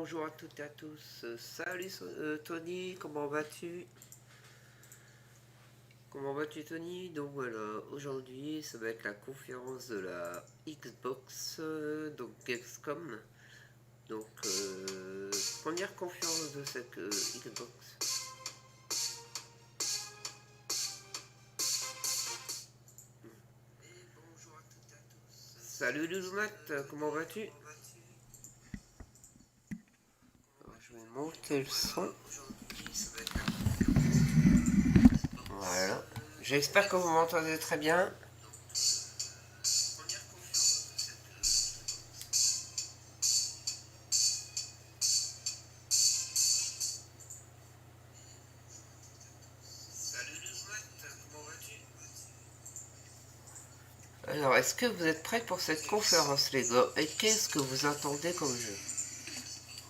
bonjour à toutes et à tous. Salut Tony, comment vas-tu? Comment vas-tu Tony? Donc voilà, aujourd'hui ça va être la conférence de la Xbox, donc Gamescom. Donc première conférence de cette Xbox. Salut Louloumat, comment vas-tu? Je vais monter le son. Voilà. J'espère que vous m'entendez très bien. Alors, est-ce que vous êtes prêts pour cette conférence, les gars? Et qu'est-ce que vous attendez comme jeu?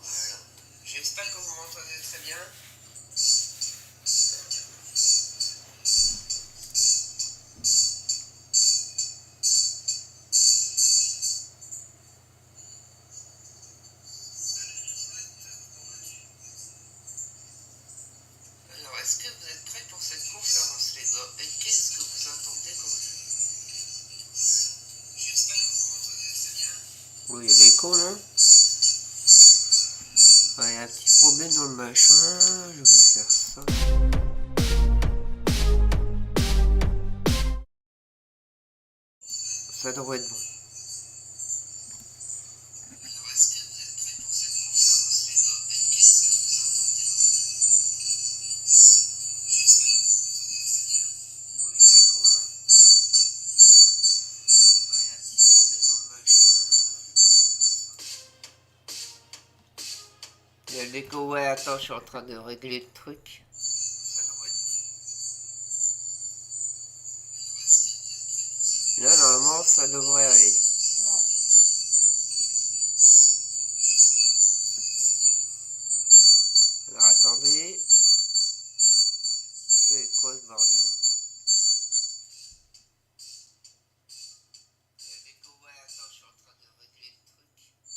Voilà. J'espère que vous m'entendez très bien. Alors, est-ce que vous êtes prêts pour cette conférence, les gars? Et qu'est-ce que vous attendez comme jeu? J'espère que vous m'entendez très bien. Oui, il y a l'écho là. Ouais, il y a un petit problème dans le machin. Je vais faire ça. Ça devrait être bon. Il y a l'écho, ouais, attends, je suis en train de régler le truc. Là, normalement, ça devrait aller. Alors, attendez. C'est quoi ce bordel? Il y a l'écho, ouais, attends, je suis en train de régler le truc. Là, normalement, ça devrait aller.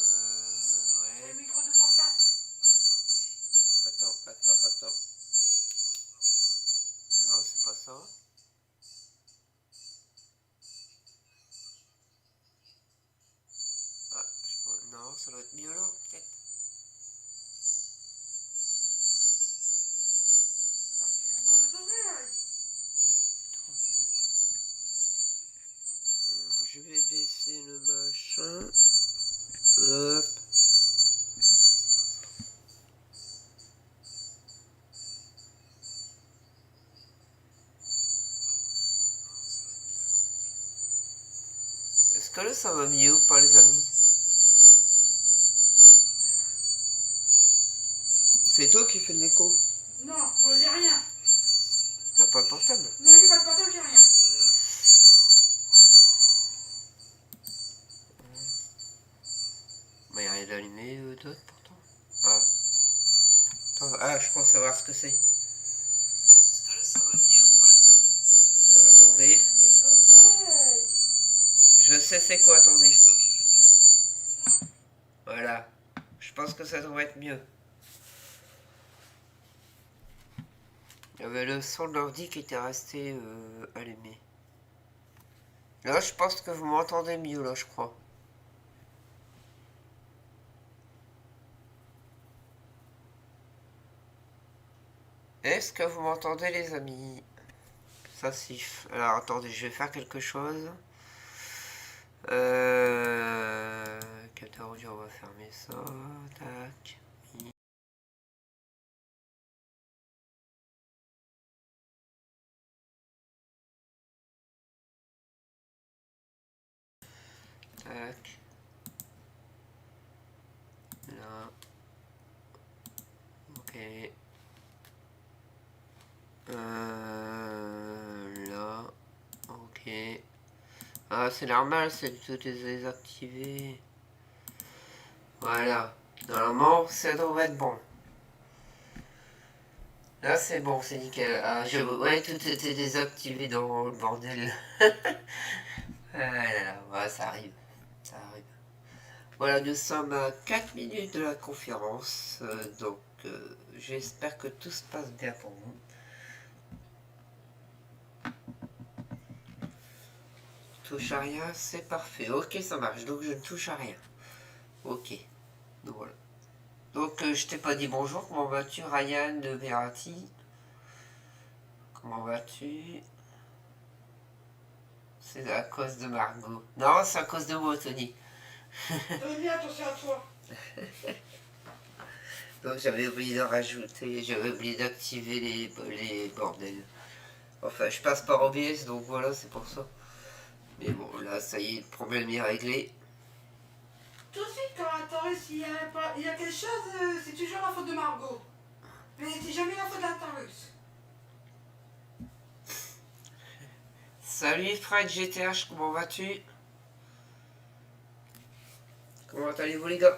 Ouais. Le micro de ton casque. Attends. Non, c'est pas ça. Ah, je sais pas. Non, ça doit être mieux là, peut-être. Ah, tu fais mal aux oreilles. Alors, je vais baisser le machin. Hop. Est-ce que là ça va mieux ou pas les amis? C'est toi qui fais de l'écho? Non, j'ai rien. T'as pas le portable? Non, j'ai pas le portable, j'ai rien. Bah y'a rien d'allumé d'autre pourtant. Ah. Ah, je pense savoir ce que c'est. Est-ce que là ça va mieux ou pas les amis? Alors attendez. Mes oreilles. Je sais c'est quoi, attendez. C'est toi qui fais de l'écho? Voilà. Je pense que ça devrait être mieux. Il y avait le son de l'ordi qui était resté allumé. Là, je pense que vous m'entendez mieux, là, je crois. Est-ce que vous m'entendez, les amis? Ça siffle. Alors, attendez, je vais faire quelque chose. Capteur audio, on va fermer ça. Tac. Tac. Là. Ok. Là. Ok. Ah, c'est normal, c'est tout désactivé. Voilà. Normalement, ça devrait être bon. Là c'est bon, c'est nickel. Ah, ouais, tout était désactivé dans le bordel. Ah là là, ouais, ça arrive. Ça arrive. Voilà, nous sommes à 4 minutes de la conférence. Donc j'espère que tout se passe bien pour vous. Touche à rien, c'est parfait. Ok, ça marche. Donc je ne touche à rien. Ok. Donc voilà. Donc je t'ai pas dit bonjour. Comment vas-tu, Ryan de Verati? Comment vas-tu? C'est à cause de Margot. Non, c'est à cause de moi, Tony. Fais bien attention à toi. Donc j'avais oublié de rajouter, j'avais oublié d'activer les bordels. Enfin, je passe par OBS, donc voilà, c'est pour ça. Mais bon, là, ça y est, le problème est réglé. Tout de suite, quand Taurus, il y a quelque chose, c'est toujours la faute de Margot. Mais c'est jamais la faute de Taurus. Salut Fred GTH, comment vas-tu? Comment allez-vous les gars?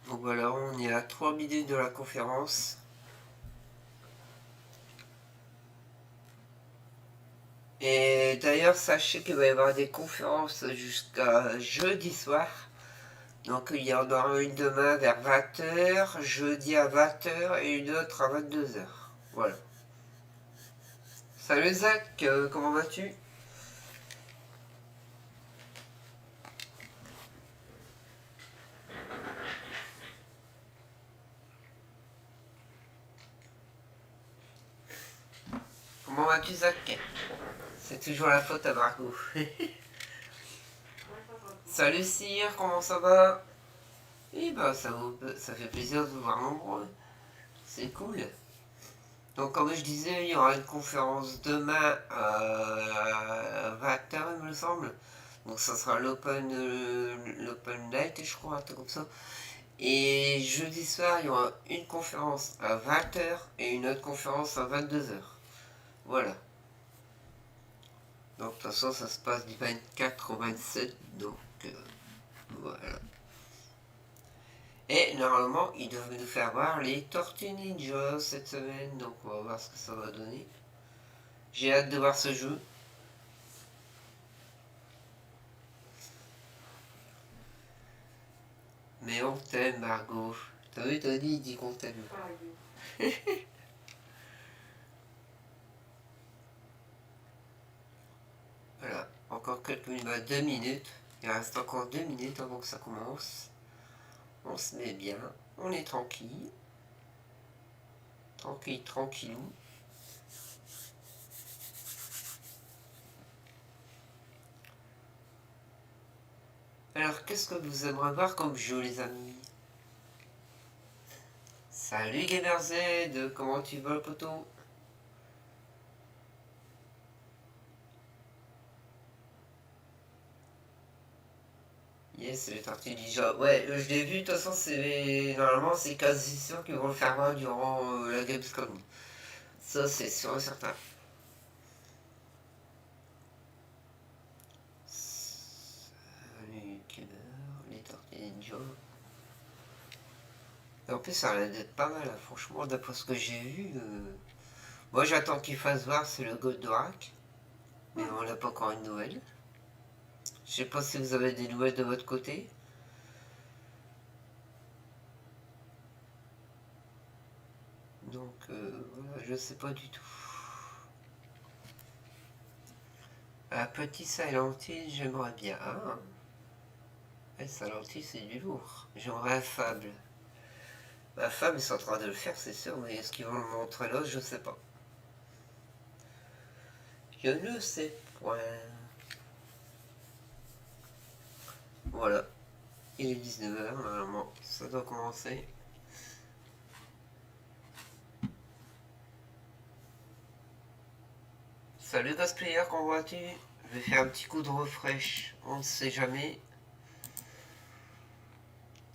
Donc voilà, on est à 3 minutes de la conférence. Et d'ailleurs, sachez qu'il va y avoir des conférences jusqu'à jeudi soir. Donc il y en aura une demain vers 20h, jeudi à 20h et une autre à 22h. Voilà. Salut Zach, comment vas-tu? Comment vas-tu Zach? C'est toujours la faute à Margot. Salut Cyr, comment ça va? Eh ben ça fait plaisir de vous voir nombreux. C'est cool. Donc comme je disais, il y aura une conférence demain à 20h il me semble. Donc ça sera l'open night je crois, un truc comme ça. Et jeudi soir, il y aura une conférence à 20h et une autre conférence à 22h. Voilà. Donc de toute façon, ça se passe du 24 au 27. Donc voilà. Et normalement, ils doivent nous faire voir les Tortues Ninja cette semaine. Donc on va voir ce que ça va donner. J'ai hâte de voir ce jeu. Mais on t'aime, Margot. T'as vu, Tony, il dit qu'on t'aime. Voilà, encore quelques minutes, 2 minutes. Il reste encore 2 minutes avant que ça commence. On se met bien, on est tranquille. Tranquille, tranquillou. Alors, qu'est-ce que vous aimeriez voir comme jeu, les amis? Salut GamerZ, comment tu vas, poteau? Yes, c'est les Tortues Ninja. Ouais, je l'ai vu, de toute façon, normalement, c'est quasi sûr qu'ils vont le faire voir durant la Gamescom. Ça, c'est sûr et certain. Salut, les Tortues Ninja. Et en plus, ça a l'air d'être pas mal, hein, franchement, d'après ce que j'ai vu. Moi, j'attends qu'il fasse voir, c'est le God d'Orak. Mais on n'a pas encore une nouvelle. Je sais pas si vous avez des nouvelles de votre côté. Donc, voilà, je sais pas du tout. Un petit Silent Hill, j'aimerais bien. Ah. Silent Hill, c'est du lourd. J'aimerais un Fable. Ma femme, ils sont en train de le faire, c'est sûr, mais est-ce qu'ils vont le montrer là? Je sais pas. Je ne sais point. Voilà. Il est 19h, normalement. Ça doit commencer. Salut Cosplayer, comment vas-tu? Je vais faire un petit coup de refresh. On ne sait jamais.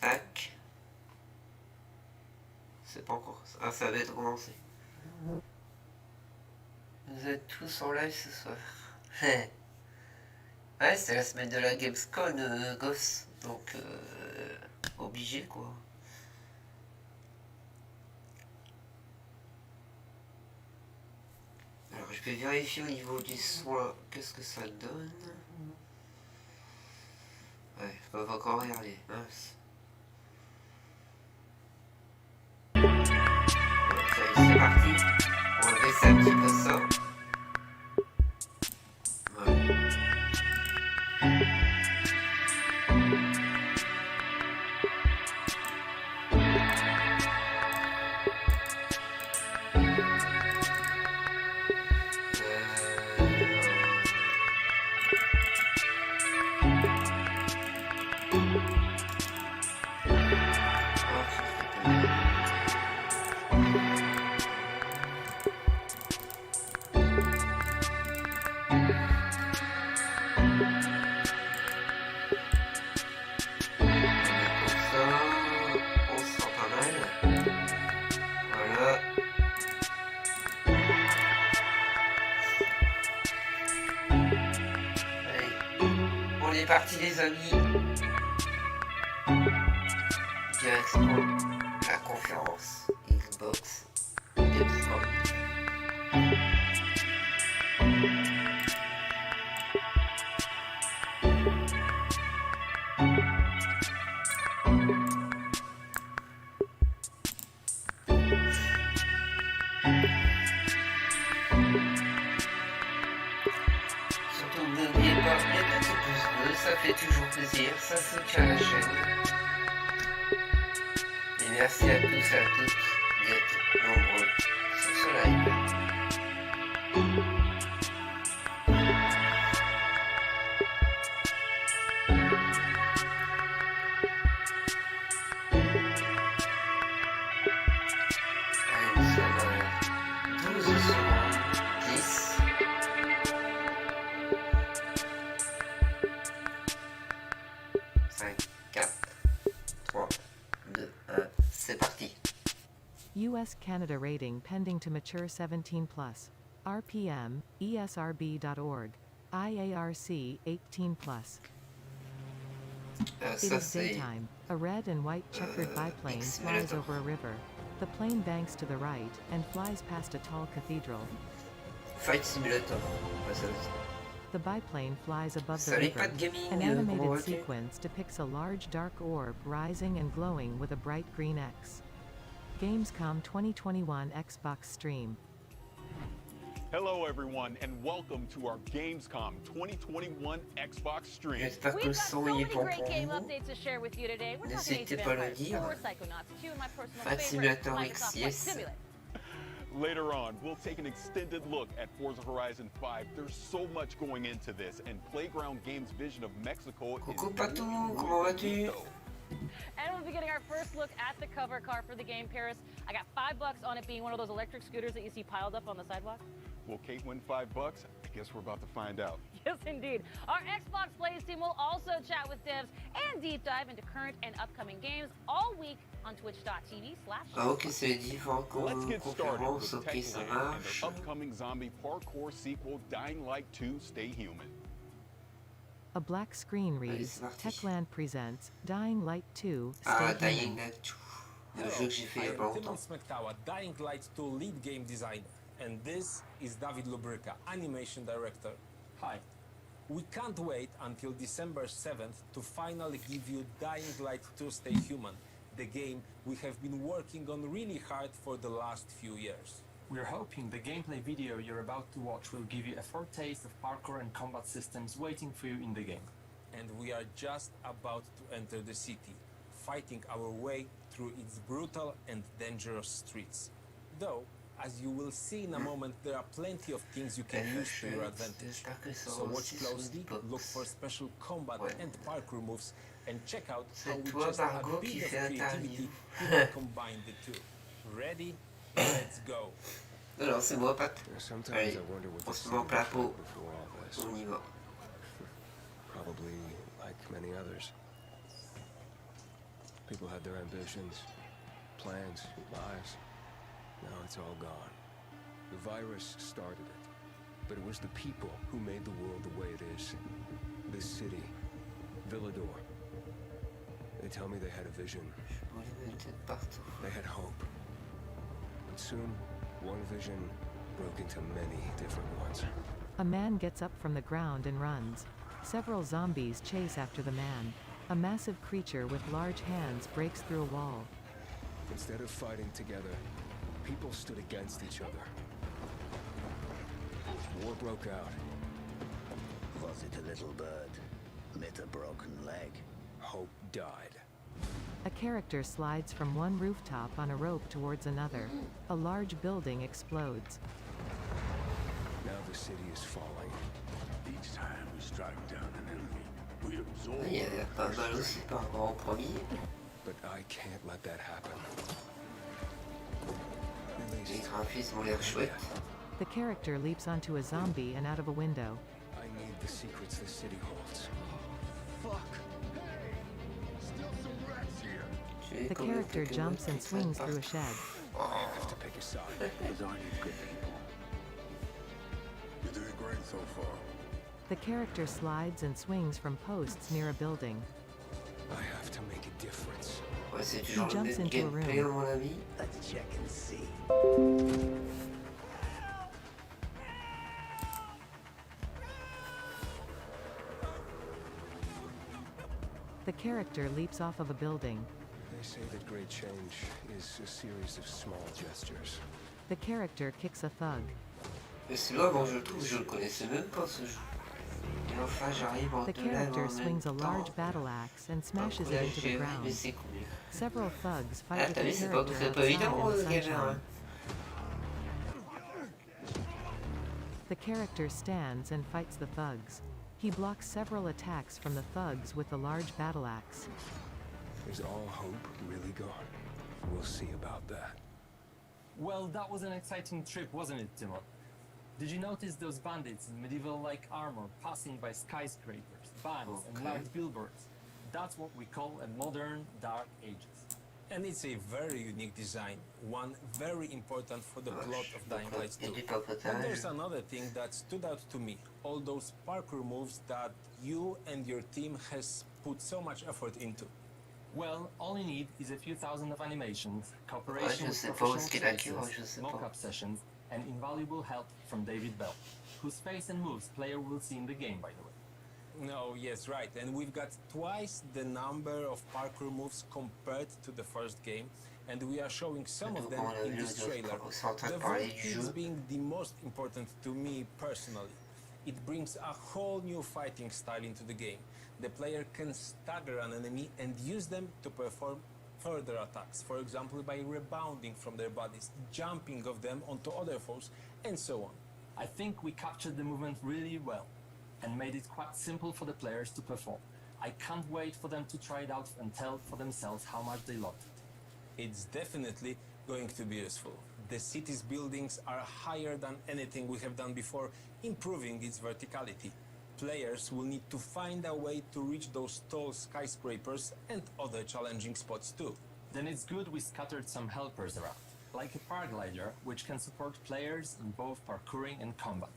Tac. C'est pas encore. Ah, ça va être commencé. Vous êtes tous en live ce soir. Ouais, c'est la semaine de la Gamescom, gosse. Donc, obligé quoi. je vais vérifier au niveau du soin, qu'est-ce que ça donne. Ouais, je peux pas encore regarder, mince. Bon, ça y est, c'est parti. On va baisser un petit peu ça. Voilà. C'est parti les amis. Direction la conférence Xbox Gamescom. Surtout n'oubliez pas les petits pouces bleus, ça fait toujours plaisir, ça soutient la chaîne. Et merci à tous et à toutes d'être nombreux sur ce live. Allez, nous sommes à 12 secondes, 10. 5, 4, 3, 2, 1, c'est parti. US-Canada rating pending to mature 17+. RPM, esrb.org. IARC, 18+. It Ça is c'est daytime. A red and white checkered biplane flies over a river. The plane banks to the right and flies past a tall cathedral. Fight Simulator. Ouais, ça, The biplane flies above the ça n'est river. pas de gaming. An gros animated requin. sequence depicts a large dark orb rising and glowing with a bright green X. Gamescom 2021 Xbox stream. Hello, everyone, and welcome to our Gamescom 2021 Xbox stream. J'espère que We've le got son so y many est bon great pour game vous. updates to share with you today. We're talking N'hésitez Age of pas à le Empires dire. 4, Psychonauts 2, and my personal Flight favorite, Simulator Microsoft Flight X, yes. Simulator. Later on, we'll take an extended look at Forza Horizon 5. There's so much going into this, and Playground Games' vision of Mexico Coucou is Patou, really comment vas-tu? bonito. And we'll be getting our first look at the cover car for the game, Paris. I got $5 on it being one of those electric scooters that you see piled up on the sidewalk. Will Kate win $5? I guess we're about to find out. Yes, indeed. Our Xbox Plays team will also chat with devs and deep dive into current and upcoming games all week on twitch.tv/. Ah ok, c'est les différentes Let's get started conférences, with ok ça Techland and marche. their upcoming zombie parkour sequel, Dying Light 2: Stay Human. A black screen reads, c'est parti. Techland presents Dying Light 2, Ah, Stay Dying Human. Light 2, le jeu que j'ai fait il y a pas longtemps. Smektawa, Dying Light 2 lead game designer, and this is David Lubrica, animation director. Hi. We can't wait until December 7th to finally give you Dying Light 2 Stay Human, the game we have been working on really hard for the last few years. We're hoping the gameplay video you're about to watch will give you a foretaste of parkour and combat systems waiting for you in the game. And we are just about to enter the city, fighting our way through its brutal and dangerous streets. Though, as you will see in a moment, there are plenty of things you can use to your advantage. So watch closely, look for special combat and parkour moves, and check out how C'est we toi, just add Margot, a qui bit of fait la creativity interview. to combine the two. Ready? Let's go. Non, non, c'est moi, Pat. Sometimes Allez, I wonder what on this se met en city plat was pot. like before all this. On y va. Probably like many others. People had their ambitions, plans, lives. Now it's all gone. The virus started it, but it was the people who made the world the way it is. This city, Villador. They tell me they had a vision. On les met peut-être partout. They had hope. But soon, one vision broke into many different ones. A man gets up from the ground and runs. Several zombies chase after the man. A massive creature with large hands breaks through a wall. Instead of fighting together, people stood against each other. War broke out. Was it a little bird? Met a broken leg? Hope died. A character slides from one rooftop on a rope towards another. A large building explodes. Now the city is falling. Each time we strike down an enemy, we absorb. Il y avait pas mal aussi par rapport au premier. But I can't let that happen. Les graphismes ont l'air chouettes. The character leaps onto a zombie and out of a window. I need the secrets the city holds. Fuck! Hey! Still some rats here. The character jumps and swings through a shed. I have to pick a side. Those aren't good people. You're doing great so far. The character slides and swings from posts near a building. I have to make a difference. Ouais, c'est toujours le jumps même into a gameplay à room. mon avis. Let's check and see. The character leaps off of a building. They say that great change is a series of small gestures. The character kicks a thug. Mais celui-là, bon, je le trouve, je le connaissais même pas ce jeu. Et enfin, j'arrive en The deux lèvres character en même swings a temps. large battle axe and smashes it Là, into the mais ground. c'est cool. Several thugs Ah, fight with t'as the vu, c'est character pas outside évident, in the gamer. sunshine. The character stands and fights the thugs. He blocks several attacks from the thugs with the large battle axe. Is all hope really gone? We'll see about that. Well, that was an exciting trip, wasn't it, Timon? Did you notice those bandits in medieval-like armor passing by skyscrapers, vans, and large billboards? That's what we call a modern Dark Ages. And it's a very unique design, one very important for the plot of Dying Light 2. And there's another thing that stood out to me, all those parkour moves that you and your team has put so much effort into. Well, all you need is a few thousand of animations, cooperation with sais pas professional où est-ce qu'il a dit, spaces, je sais pas. mock-up sessions, and invaluable help from David Bell, whose face and moves player will see in the game, by the way. No, yes, right. And we've got twice the number of parkour moves compared to the first game, and we are showing some of them in this trailer. The vertices being the most important to me personally. It brings a whole new fighting style into the game. The player can stagger an enemy and use them to perform further attacks, for example by rebounding from their bodies, jumping of them onto other foes, and so on. I think we captured the movement really well and made it quite simple for the players to perform. I can't wait for them to try it out and tell for themselves how much they loved it. It's definitely going to be useful. The city's buildings are higher than anything we have done before, improving its verticality. Players will need to find a way to reach those tall skyscrapers and other challenging spots too. Then it's good we scattered some helpers around, like a paraglider, which can support players in both parkouring and combat.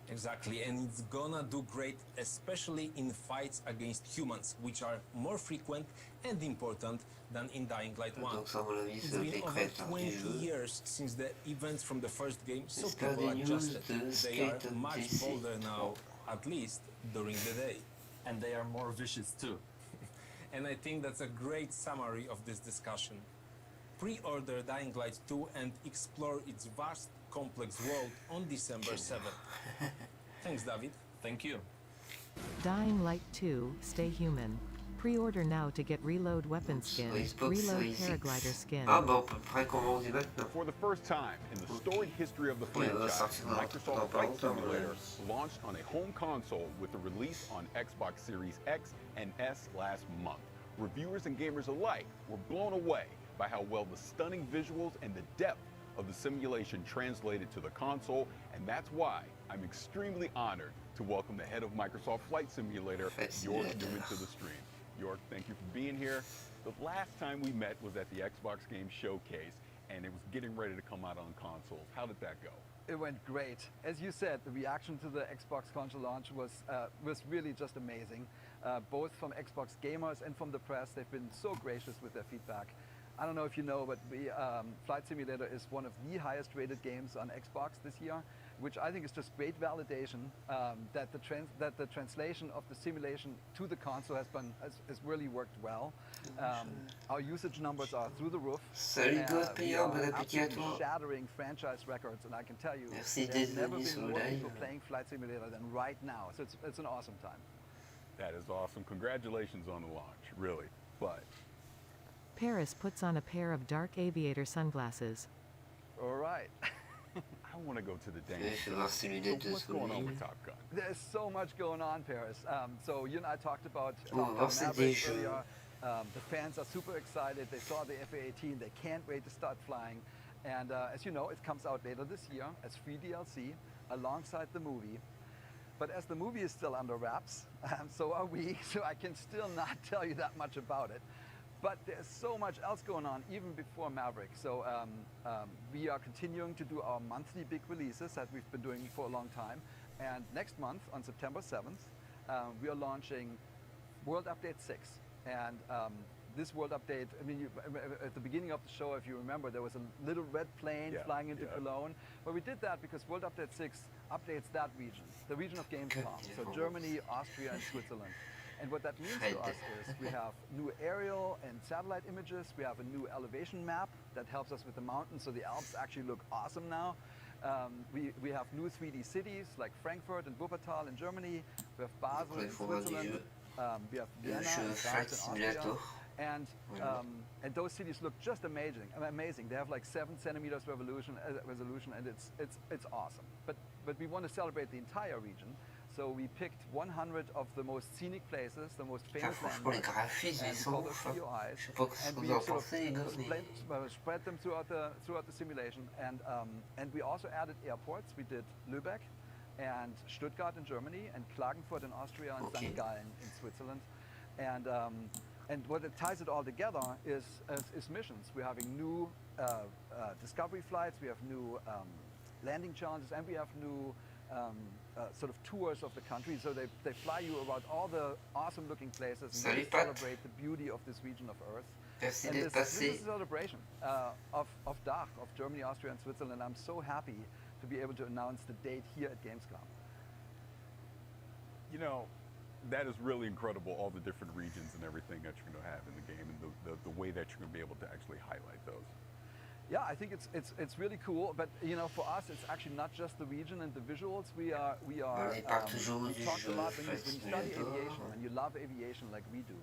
Exactly, and it's gonna do great, especially in fights against humans, which are more frequent and important than in Dying Light 1. It's been over 20 years since the events from the first game, so people adjusted. They are much bolder now, at least during the day. And they are more vicious too. And I think that's a great summary of this discussion. Pre-order Dying Light 2 and explore its vast, complex world on December 7th. Thanks, David. Thank you. Dying Light 2, Stay Human. Pre-order now to get reload weapon skin, reload paraglider skin. Ah bah on peut précommander maintenant. For the first time in the storied history of the franchise, Microsoft Flight Simulator launched on a home console with the release on Xbox Series X and S last month. Reviewers and gamers alike were blown away by how well the stunning visuals and the depth of the simulation translated to the console, and that's why I'm extremely honored to welcome the head of Microsoft Flight Simulator, York Newman, to the stream. York, thank you for being here. The last time we met was at the Xbox Game Showcase, and it was getting ready to come out on consoles. How did that go? It went great. As you said, the reaction to the Xbox console launch was really just amazing. Both from Xbox gamers and from the press, they've been so gracious with their feedback. I don't know if you know, but Flight Simulator is one of the highest rated games on Xbox this year, which I think is just great validation that the translation of the simulation to the console has really worked well. Our usage numbers are through the roof. Salut Ghost Player, bon appétit à toi. Shattering franchise records, and I can tell you, Merci there's d'être never venu been sur more le live. people playing Flight Simulator than right now. So it's an awesome time. That is awesome. Congratulations on the launch, really. But Paris puts on a pair of dark aviator sunglasses. All right. I want to go to the dance. Je vais voir ses lunettes de What's going on soleil. with Top Gun? There's so much going on, Paris. So you and I talked about On va voir ses Maverick jeux. earlier. The fans are super excited. They saw the FA-18. They can't wait to start flying. And as you know, it comes out later this year as free DLC alongside the movie. But as the movie is still under wraps, so are we. So I can still not tell you that much about it. But there's so much else going on even before Maverick. So we are continuing to do our monthly big releases that we've been doing for a long time. And next month, on September 7th, we are launching World Update 6. And this World Update, I mean, at the beginning of the show, if you remember, there was a little red plane flying into Cologne. But we did that because World Update 6 updates that region, the region of Gamescom. So Germany, Austria, and Switzerland. And what that means to us is we have new aerial and satellite images. We have a new elevation map that helps us with the mountains, so the Alps actually look awesome now. We have new 3D cities like Frankfurt and Wuppertal in Germany. We have Basel in Switzerland. We have Vienna and Graz in Austria. And those cities look just amazing. They have like 7 centimeters resolution, and it's awesome. But we want to celebrate the entire region. So we picked 100 of the most scenic places, the most famous landmarks, and we call those POIs, and we sort of spread them throughout the simulation. And we also added airports. We did Lübeck and Stuttgart in Germany, and Klagenfurt in Austria, and St. Gallen in Switzerland. And what it ties it all together is missions. We're having new discovery flights. We have new landing challenges, and we have new sort of tours of the country. So they fly you around all the awesome looking places and really celebrate the beauty of this region of Earth. Merci And d'être this is passé. a celebration of DACH, of Germany, Austria, and Switzerland. I'm so happy to be able to announce the date here at Gamescom. You know, that is really incredible, all the different regions and everything that you're going to have in the game, and the way that you're going to be able to actually highlight those. Yeah, I think it's really cool, but you know, for us, it's actually not just the region and the visuals. We talked a lot when you study aviation, when you love aviation like we do.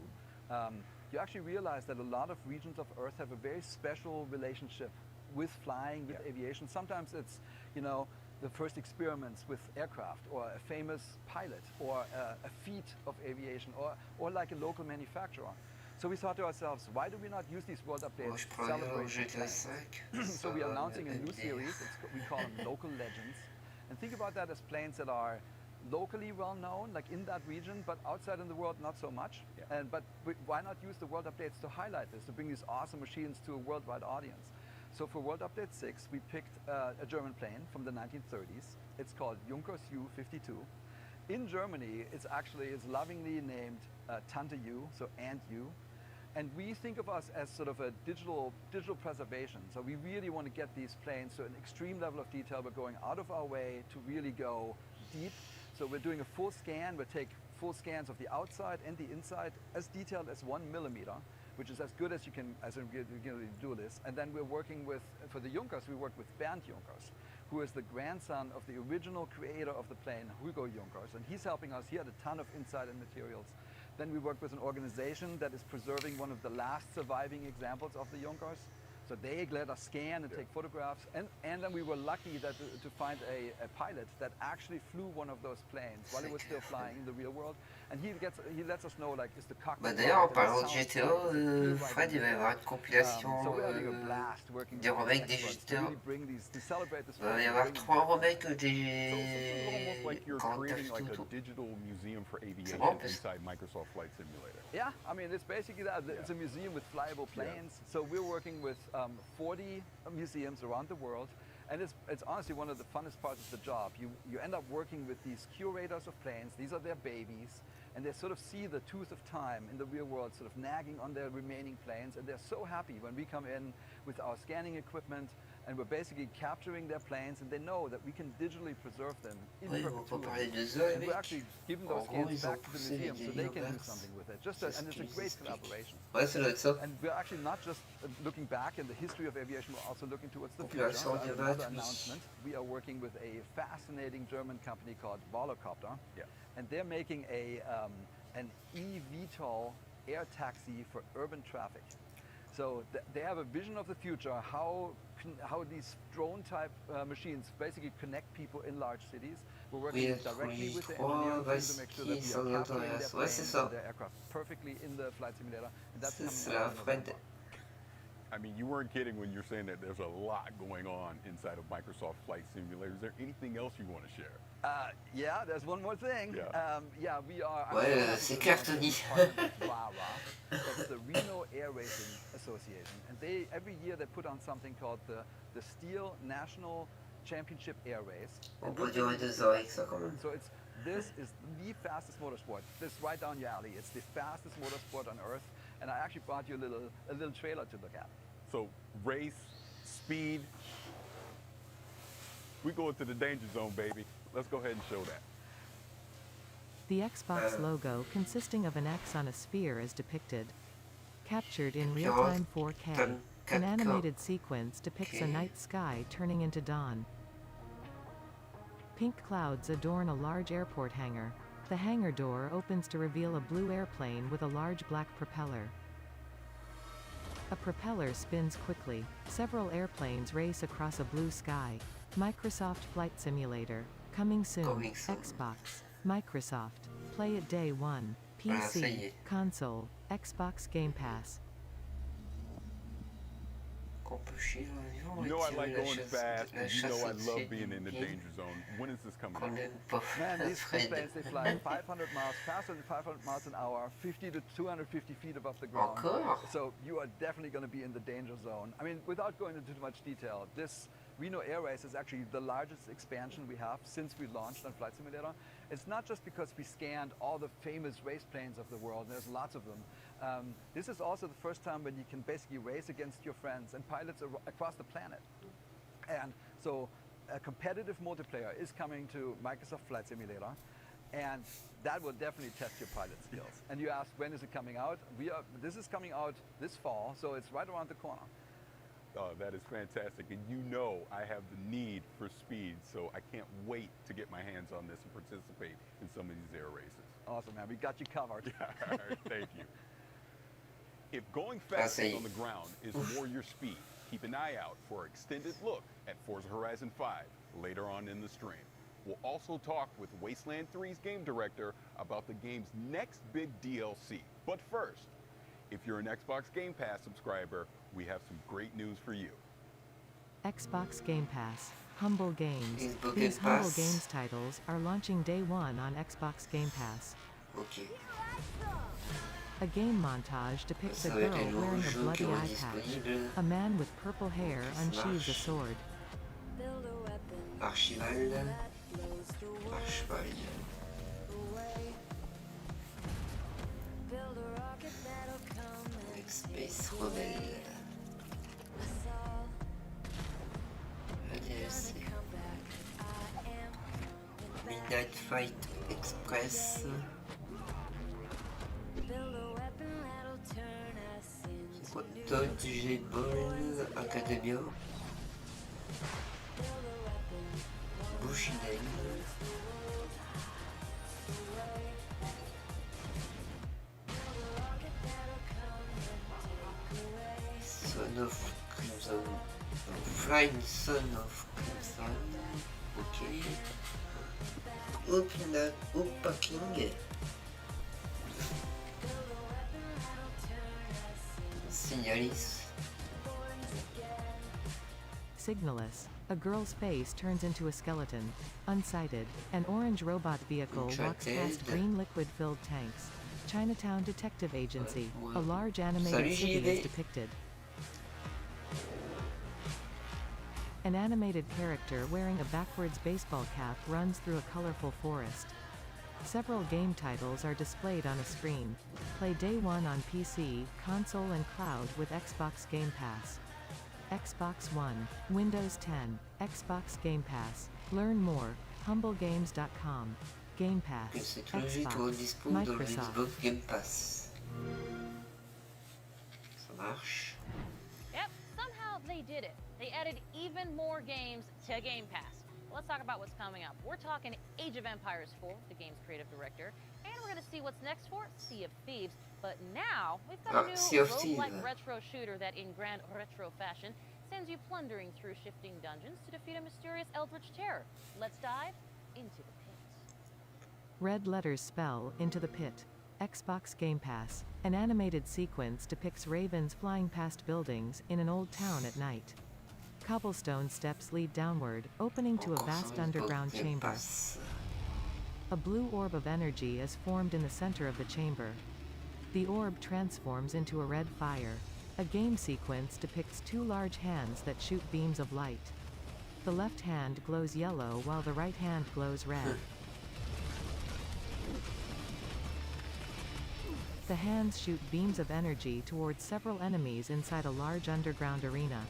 You actually realize that a lot of regions of Earth have a very special relationship with flying, with aviation. Sometimes it's, you know, the first experiments with aircraft, or a famous pilot, or a feat of aviation, or like a local manufacturer. So we thought to ourselves, why do we not use these world updates to celebrate planes? So we are announcing a new series. We call them Local Legends. And think about that as planes that are locally well known, like in that region, but outside in the world not so much. But why not use the world updates to highlight this, to bring these awesome machines to a worldwide audience? So for World Update 6, we picked a German plane from the 1930s. It's called Junkers U-52. In Germany, it's lovingly named Tante U, so Aunt U. And we think of us as sort of a digital preservation. So we really want to get these planes to an extreme level of detail. We're going out of our way to really go deep. So we're doing a full scan. We'll take full scans of the outside and the inside, as detailed as 1 millimeter, which is as good as you can do this. And then we're working with, for the Junkers, we work with Bernd Junkers, who is the grandson of the original creator of the plane, Hugo Junkers. And he's helping us. He had a ton of insight and materials. Then we work with an organization that is preserving one of the last surviving examples of the Junkers. So they let us scan and take photographs. And then we were lucky that to find a pilot that actually flew one of those planes while he was still flying in the real world. And he lets us know, like, is the cockpit. Bah d'ailleurs, en parlant de GTA, Fred, il va y avoir une compilation des remakes des GTA. Il va y avoir 3 remakes des Like you're Grand creating Theft like a Auto. digital museum for aviation inside Microsoft Flight Simulator. Yeah, I mean, it's basically that. It's a museum with flyable planes. So we're working with 40 museums around the world. And it's honestly one of the funnest parts of the job. You end up working with these curators of planes. These are their babies. and they sort of see the tooth of time in the real world sort of nagging on their remaining planes, and they're so happy when we come in with our scanning equipment, and we're basically capturing their planes, and they know that we can digitally preserve them in perpetuity. And we're actually giving those scans back to the museum so they can do something with it. And it's a great collaboration. And we're actually not just looking back in the history of aviation, we're also looking towards the future. Another announcement, we are working with a fascinating German company called Volocopter, and they're making an eVTOL air taxi for urban traffic. So they have a vision of the future, how these drone-type machines basically connect people in large cities. We're working directly with the engineering team to make sure that we are capturing their planes and their aircraft perfectly in the flight simulator. And that's coming out in November. I mean, you weren't kidding when you're saying that there's a lot going on inside of Microsoft Flight Simulator. Is there anything else you want to share? Yeah, there's one more thing. We are. C'est cartonné. That's the Reno Air Racing Association, and every year they put on something called the Steel National Championship Air Race. On peut durer 2 heures avec ça quand même. So this is the fastest motorsport. This is right down your alley. It's the fastest motorsport on Earth, and I actually brought you a little trailer to look at. So race, speed. We go into the danger zone, baby. Let's go ahead and show that. The Xbox logo consisting of an X on a sphere is depicted. Captured in real-time 4K, an animated sequence depicts a night sky turning into dawn. Pink clouds adorn a large airport hangar. The hangar door opens to reveal a blue airplane with a large black propeller. A propeller spins quickly. Several airplanes race across a blue sky. Microsoft Flight Simulator. Coming soon. Xbox. Microsoft. Play it day 1. PC. Console. Xbox Game Pass. You know I like going fast, and you know I love being in the danger zone. When is this coming out? Man, these planes, they fly 500 miles, faster than 500 miles an hour, 50 to 250 feet above the ground. So you are definitely going to be in the danger zone. I mean, without going into too much detail, this Reno Air Race is actually the largest expansion we have since we launched on Flight Simulator. It's not just because we scanned all the famous race planes of the world, there's lots of them. This is also the first time when you can basically race against your friends and pilots across the planet. And so a competitive multiplayer is coming to Microsoft Flight Simulator, and that will definitely test your pilot skills. And you asked, when is it coming out? This is coming out this fall, so it's right around the corner. Oh, that is fantastic. And you know I have the need for speed, so I can't wait to get my hands on this and participate in some of these air races. Awesome, man. We got you covered. All right, thank you. If going fast on the ground is more your speed, keep an eye out for an extended look at Forza Horizon 5 later on in the stream. We'll also talk with Wasteland 3's game director about the game's next big DLC. But first, if you're an Xbox Game Pass subscriber, we have some great news for you. Xbox Game Pass. Humble Games. These Humble Games titles are launching day 1 on Xbox Game Pass. A game montage depicts a girl wearing a bloody eye patch. A man with purple hair unsheathes a sword. Archival. Space Rebelle. DLC. Midnight Fight Express. C'est quoi? Dodge Ball Academia. Bushidan. Son of Crimson. Flying Son of Crimson. Ok. Packing. Signalis. Signalis. A girl's face turns into a skeleton. Unsighted. An orange robot vehicle walks past green liquid-filled tanks. Chinatown Detective Agency. A large animated city is depicted. An animated character wearing a backwards baseball cap runs through a colorful forest. Several game titles are displayed on a screen. Play day 1 on PC, console and cloud with Xbox Game Pass. Xbox One, Windows 10, Xbox Game Pass. Learn more, humblegames.com. Game Pass, C'est tous les jeux qui vont Xbox, disponibles dans le Microsoft. Xbox Game Pass. Ça marche. Yep, somehow they did it. They added even more games to Game Pass. Let's talk about what's coming up. We're talking Age of Empires 4, the game's creative director, and we're going to see what's next for Sea of Thieves. But now, we've got a new roguelike retro shooter that, in grand retro fashion, sends you plundering through shifting dungeons to defeat a mysterious eldritch terror. Let's dive into the pit. Red letters spell Into the Pit. Xbox Game Pass. An animated sequence depicts ravens flying past buildings in an old town at night. Cobblestone steps lead downward, opening to a vast underground chamber. A blue orb of energy is formed in the center of the chamber. The orb transforms into a red fire. A game sequence depicts two large hands that shoot beams of light. The left hand glows yellow while the right hand glows red. The hands shoot beams of energy towards several enemies inside a large underground arena.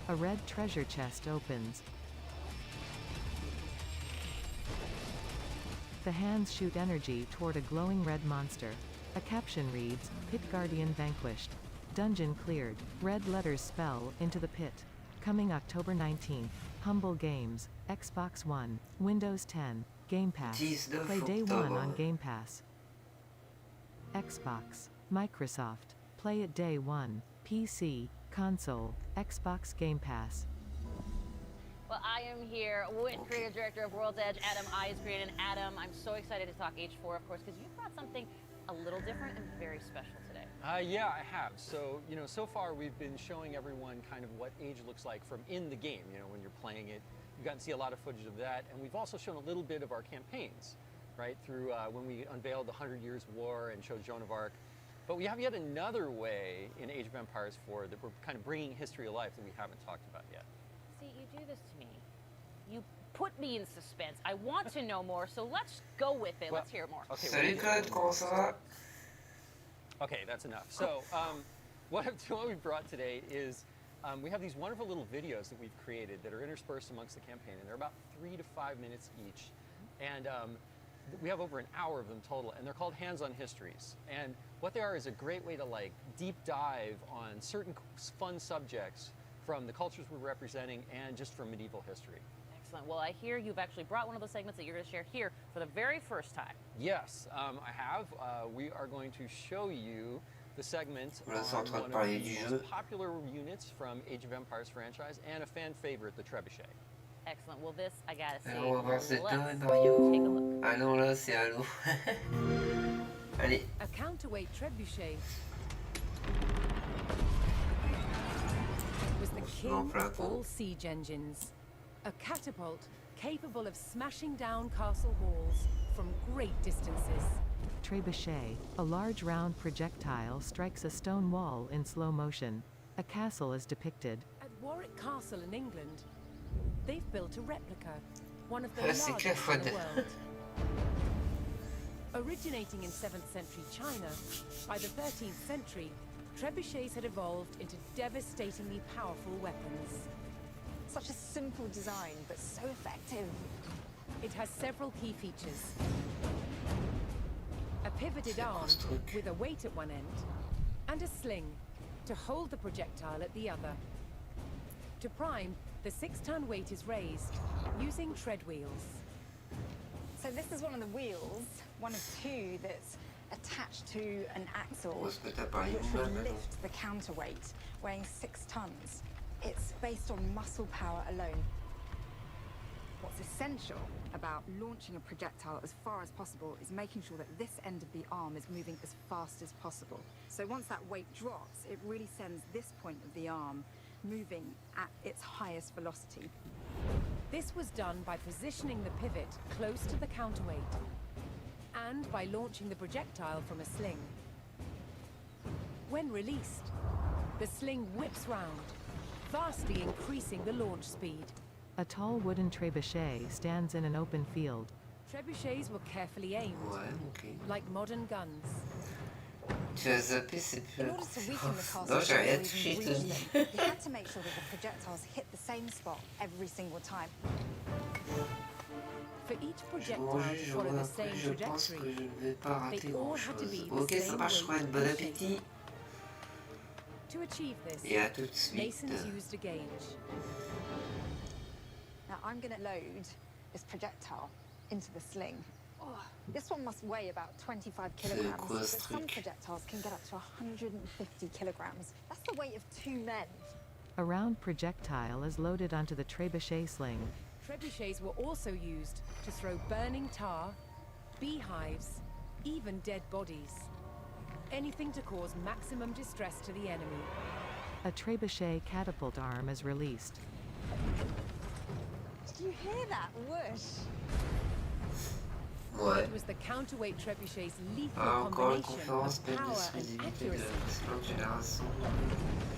A red treasure chest opens. The hands shoot energy toward a glowing red monster. A caption reads, Pit Guardian vanquished. Dungeon cleared. Red letters spell Into the Pit. Coming October 19th. Humble Games. Xbox One. Windows 10. Game Pass. Play day 1 on Game Pass. Xbox. Microsoft. Play it day 1. PC. Console. Xbox Game Pass. Well, I am here with creative director of World's Edge, Adam Eisgren. And Adam, I'm so excited to talk H4, of course, because you brought something a little different and very special today. Yeah, I have. So, so far we've been showing everyone kind of what Age looks like from in the game, when you're playing it. You've gotten to see a lot of footage of that, and we've also shown a little bit of our campaigns, right, through when we unveiled the 100 Years' War and showed Joan of Arc. But we have yet another way in Age of Empires 4 that we're kind of bringing history to life that we haven't talked about yet. See, you do this to me. You put me in suspense. I want to know more, so let's go with it. Let's hear more. Okay, Salut Claude, comment ça va? Okay, that's enough. So, what we brought today is we have these wonderful little videos that we've created that are interspersed amongst the campaign, and they're about 3 to 5 minutes each. And we have over an hour of them total, and they're called Hands-on Histories. And what they are is a great way to deep dive on certain fun subjects from the cultures we're representing and just from medieval history. Excellent. Well, I hear you've actually brought one of those segments that you're going to share here for the very first time. Yes, I have. We are going to show you the segment on one of the most popular units from Age of Empires franchise and a fan favorite, the Trebuchet. Excellent. Well, this, I gotta say, On va voir cette let's Mario. take a look. Ah non, là, c'est Halo. Allez. A counterweight trebuchet was the king of all siege engines. A catapult capable of smashing down castle walls from great distances. Trebuchet, a large round projectile, strikes a stone wall in slow motion. A castle is depicted. At Warwick Castle in England, they've built a replica, one of the largest in the world. Originating in 7th century China, by the 13th century, trebuchets had evolved into devastatingly powerful weapons. Such a simple design, but so effective. It has several key features. A pivoted arm with a weight at one end, and a sling to hold the projectile at the other. To prime, the 6-ton weight is raised using tread wheels. So this is one of the wheels, one of 2 that's attached to an axle, which would lift the counterweight, weighing 6 tons. It's based on muscle power alone. What's essential about launching a projectile as far as possible is making sure that this end of the arm is moving as fast as possible. So once that weight drops, it really sends this point of the arm moving at its highest velocity. This was done by positioning the pivot close to the counterweight and by launching the projectile from a sling. When released, the sling whips round, vastly increasing the launch speed. A tall wooden trebuchet stands in an open field. Trebuchets were carefully aimed, Ouais, ok. like modern guns. Tu as zappé, c'est plus In la order to weaken the conférence. castle Non, j'ai rien or touché, even je te breach dis. them, you had to make sure that the projectiles hit the same spot every single time. For each Je projectile mange, to je follow vois the après, same je pense que trajectory, je ne vais pas rater they all had to grand-chose. be the Ok, ça same marche, weight bon and appétit. shape. To achieve this, Et à tout de suite. masons used a gauge. Now I'm going to load this projectile into the sling. Oh, this one must weigh about 25 kilograms, quoi, but ce some truc? projectiles can get up to 150 kilograms. That's the weight of 2 men. A round projectile is loaded onto the trebuchet sling. Trebuchets were also used to throw burning tar, beehives, even dead bodies. Anything to cause maximum distress to the enemy. A trebuchet catapult arm is released. Did you hear that whoosh? Ouais. It was the counterweight trebuchet's lethal Ah, encore une combination conférence of pleine power and d'exclusivité de accuracy la précédente génération.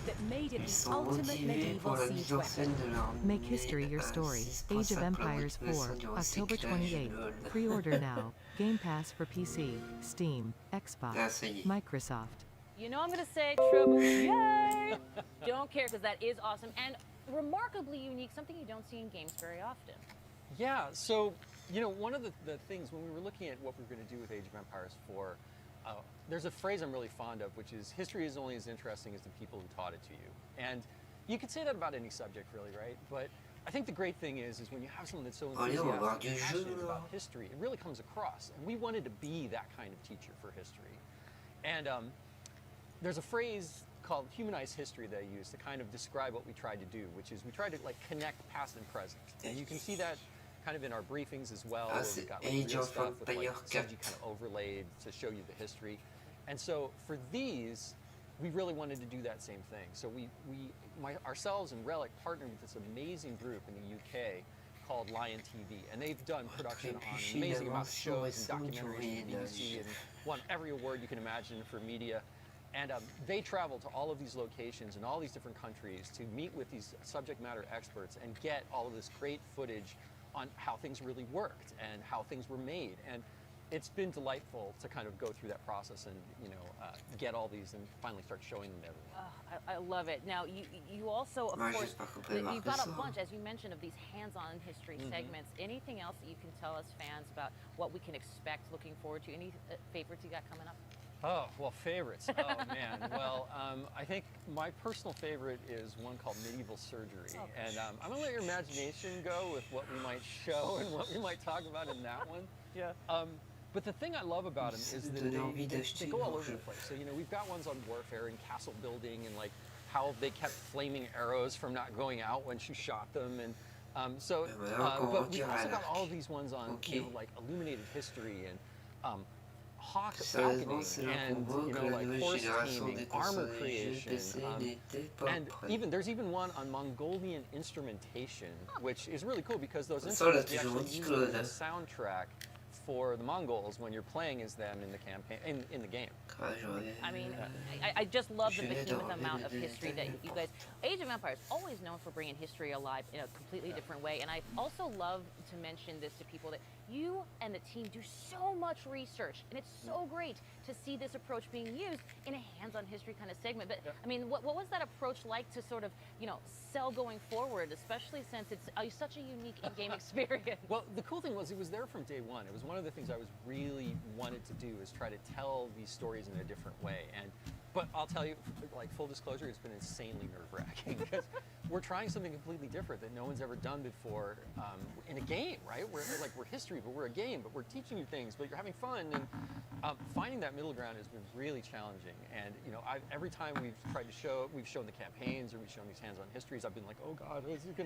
that made it Ils the sont ultimate motivés pour medieval la siege mise en weapon. scène de l'armée. Make history your story. Age of Empires 4, October 28th. Pre-order now. Game Pass for PC, Steam, Xbox, Ah, ça y est. Microsoft. You know I'm gonna say trebuchet. Don't care because that is awesome and remarkably unique, something you don't see in games very often. Yeah, so, you know, one of the things when we were looking at what we were going to do with Age of Empires 4, there's a phrase I'm really fond of, which is history is only as interesting as the people who taught it to you. And you could say that about any subject, really, right? But I think the great thing is when you have someone that's so enthusiastic and passionate about history, it really comes across. And we wanted to be that kind of teacher for history. And there's a phrase called humanized history that I use to kind of describe what we tried to do, which is we tried to like connect past and present. And you can see that kind of in our briefings as well, where we've got like real stuff with like CG kind of overlaid to show you the history. And so for these, we really wanted to do that same thing. So ourselves and Relic partnered with this amazing group in the UK called Lion TV, and they've done production on an amazing amount of shows and documentaries from the BBC and won every award you can imagine for media. And they travel to all of these locations in all these different countries to meet with these subject matter experts and get all of this great footage on how things really worked and how things were made. And it's been delightful to kind of go through that process and, you know, get all these and finally start showing them to everyone. I love it. Now, you also, of course, you've got a bunch, as you mentioned, of these hands-on history segments. Anything else that you can tell us fans about what we can expect, looking forward to? Any favorites you got coming up? Oh, well, favorites. Oh, man. Well, I think my personal favorite is one called Medieval Surgery. Oh, and I'm going to let your imagination go with what we might show and what we might talk about in that one. Yeah. But the thing I love about them is that they go all over the place. So, you know, we've got ones on warfare and castle building and, like, how they kept flaming arrows from not going out when you shot them. And but we've also got all of these ones on, you know, like, illuminated history and hawk falconing and, you know, like horse taming, armor creation, and there's even one on Mongolian instrumentation, which is really cool because those instruments we actually use the soundtrack for the Mongols when you're playing as them in the campaign in the game. I mean, I just love the behemoth amount of history that you guys. Age of Empires always known for bringing history alive in a completely different way, and I also love to mention this to people that you and the team do so much research, and it's so great to see this approach being used in a hands-on history kind of segment. But I mean, what was that approach like to sort of, you know, sell going forward, especially since it's such a unique in-game experience? Well, the cool thing was it was there from day one. It was one of the things I was really wanted to do is try to tell these stories in a different way. But I'll tell you, like full disclosure, it's been insanely nerve-wracking because we're trying something completely different that no one's ever done before in a game, right? We're history, but we're a game, but we're teaching you things, but you're having fun. And finding that middle ground has been really challenging. And you know, every time we've shown the campaigns or we've shown these hands-on histories, I've been like, oh God, is it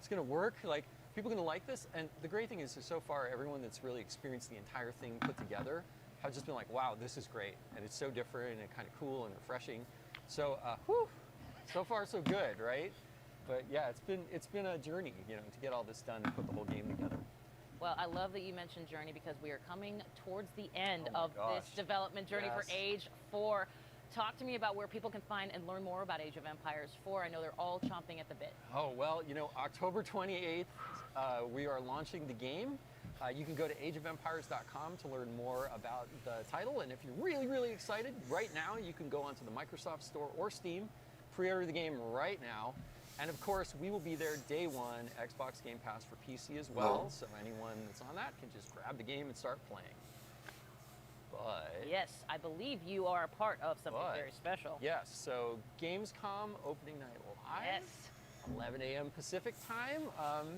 gonna work? Like, people gonna like this? And the great thing is, so far, everyone that's really experienced the entire thing put together have just been like, wow, this is great, and it's so different and kind of cool and refreshing. So, so far so good, right? But yeah, it's been a journey, you know, to get all this done and put the whole game together. Well, I love that you mentioned journey because we are coming towards the end of this development journey for Age 4. Talk to me about where people can find and learn more about Age of Empires 4. I know they're all chomping at the bit. Oh, well, you know, October 28th, we are launching the game You can go to ageofempires.com to learn more about the title, and if you're really, really excited, right now you can go onto the Microsoft Store or Steam, pre-order the game right now, and of course we will be there day one, Xbox Game Pass for PC as well, so anyone that's on that can just grab the game and start playing. But yes, I believe you are a part of something very special. Yes, so Gamescom opening night live. Yes. 11 a.m. Pacific time.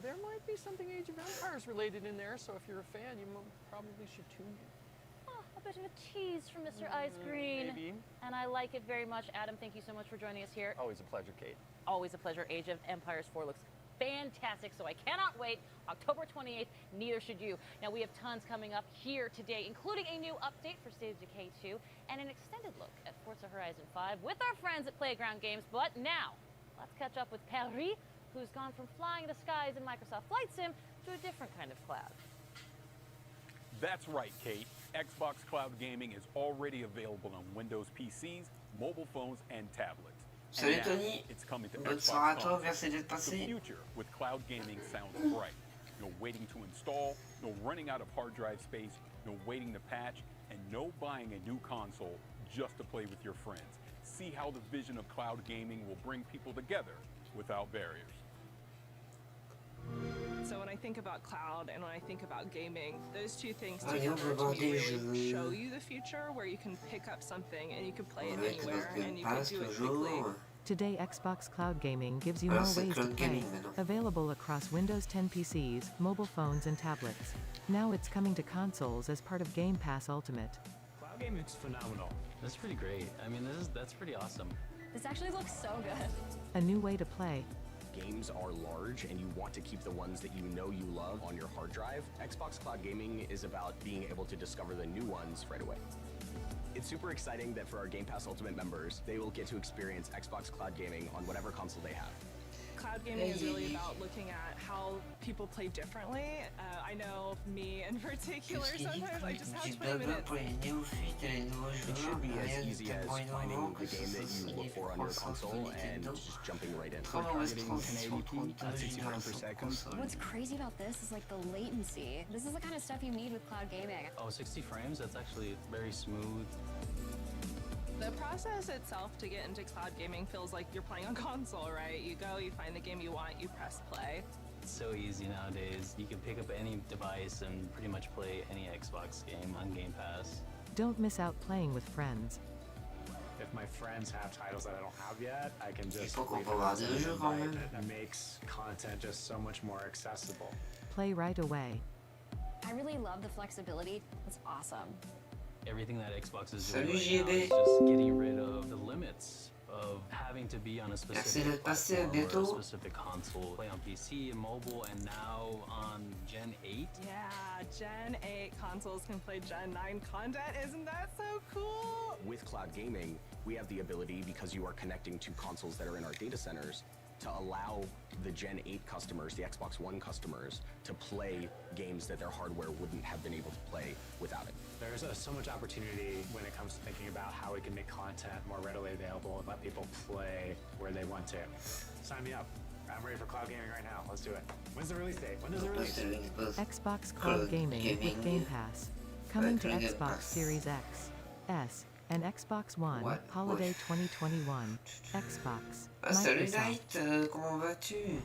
There might be something Age of Empires related in there, so if you're a fan, you probably should tune in. Oh, a bit of a tease from Mr. Ice Green. Maybe. And I like it very much. Adam, thank you so much for joining us here. Always a pleasure, Kate. Always a pleasure. Age of Empires 4 looks fantastic, so I cannot wait. October 28th, neither should you. Now, we have tons coming up here today, including a new update for State of Decay 2 and an extended look at Forza Horizon 5 with our friends at Playground Games. But now, let's catch up with Paris, who's gone from flying the skies in Microsoft Flight Sim to a different kind of cloud. That's right, Kate. Xbox Cloud Gaming is already available on Windows PCs, mobile phones, and tablets. Salut Tony, it's coming to bonne soirée à toi, Xbox. merci d'être The passé. future with cloud gaming sounds bright. No waiting to install, no running out of hard drive space, no waiting to patch, and no buying a new console just to play with your friends. See how the vision of cloud gaming will bring people together without barriers. So when I think about cloud and when I think about gaming, those two things Allez, on together va voir to me des really jeux. show you the future where you can pick up something and you can play it Avec anywhere notre and you Game can Pass do it quickly. toujours. Today, Xbox Cloud Gaming gives you Alors, more c'est ways to Cloud play, Gaming maintenant. available across Windows 10 PCs, mobile phones, and tablets. Now it's coming to consoles as part of Game Pass Ultimate. Cloud gaming is phenomenal. That's pretty great. I mean, that's pretty awesome. This actually looks so good. A new way to play. Games are large and you want to keep the ones that you know you love on your hard drive. Xbox Cloud Gaming is about being able to discover the new ones right away. It's super exciting that for our Game Pass Ultimate members, they will get to experience Xbox Cloud Gaming on whatever console they have. Cloud gaming is really about looking at how people play differently. I know me in particular, sometimes I just have 20 minutes. It should be as easy as finding the game that you look for on your console and just jumping right in. Targeting 1080p at 60 frames per second. What's crazy about this is like the latency. This is the kind of stuff you need with cloud gaming. Oh, 60 frames? That's actually very smooth. The process itself to get into cloud gaming feels like you're playing on console, right? You go, you find the game you want, you press play. It's so easy nowadays. You can pick up any device and pretty much play any Xbox game on Game Pass. Don't miss out playing with friends. If my friends have titles that I don't have yet, I can just faut qu'on leave peut them voir as des an jeux quand invite. même. It makes content just so much more accessible. Play right away. I really love the flexibility. It's awesome. Everything that Xbox is doing Salut, right now JB. is just getting rid of the limits of having to be on a Merci specific d'être passé, à platform or a bientôt. specific console. Play on PC and mobile, and now on Gen 8. Yeah, Gen 8 consoles can play Gen 9 content. Isn't that so cool? With cloud gaming, we have the ability, because you are connecting to consoles that are in our data centers, to allow the Gen 8 customers, the Xbox One customers, to play games that their hardware wouldn't have been able to play without it. There's so much opportunity when it comes to thinking about how we can make content more readily available and let people play where they want to. Sign me up. I'm ready for cloud gaming right now. Let's do it. When's the release date? When does the release date? Xbox Cloud Gaming with Game Pass. Coming to Xbox Series X, S, and Xbox One, What? Holiday 2021. Xbox, Ah, salut Microsoft. Light, comment vas-tu?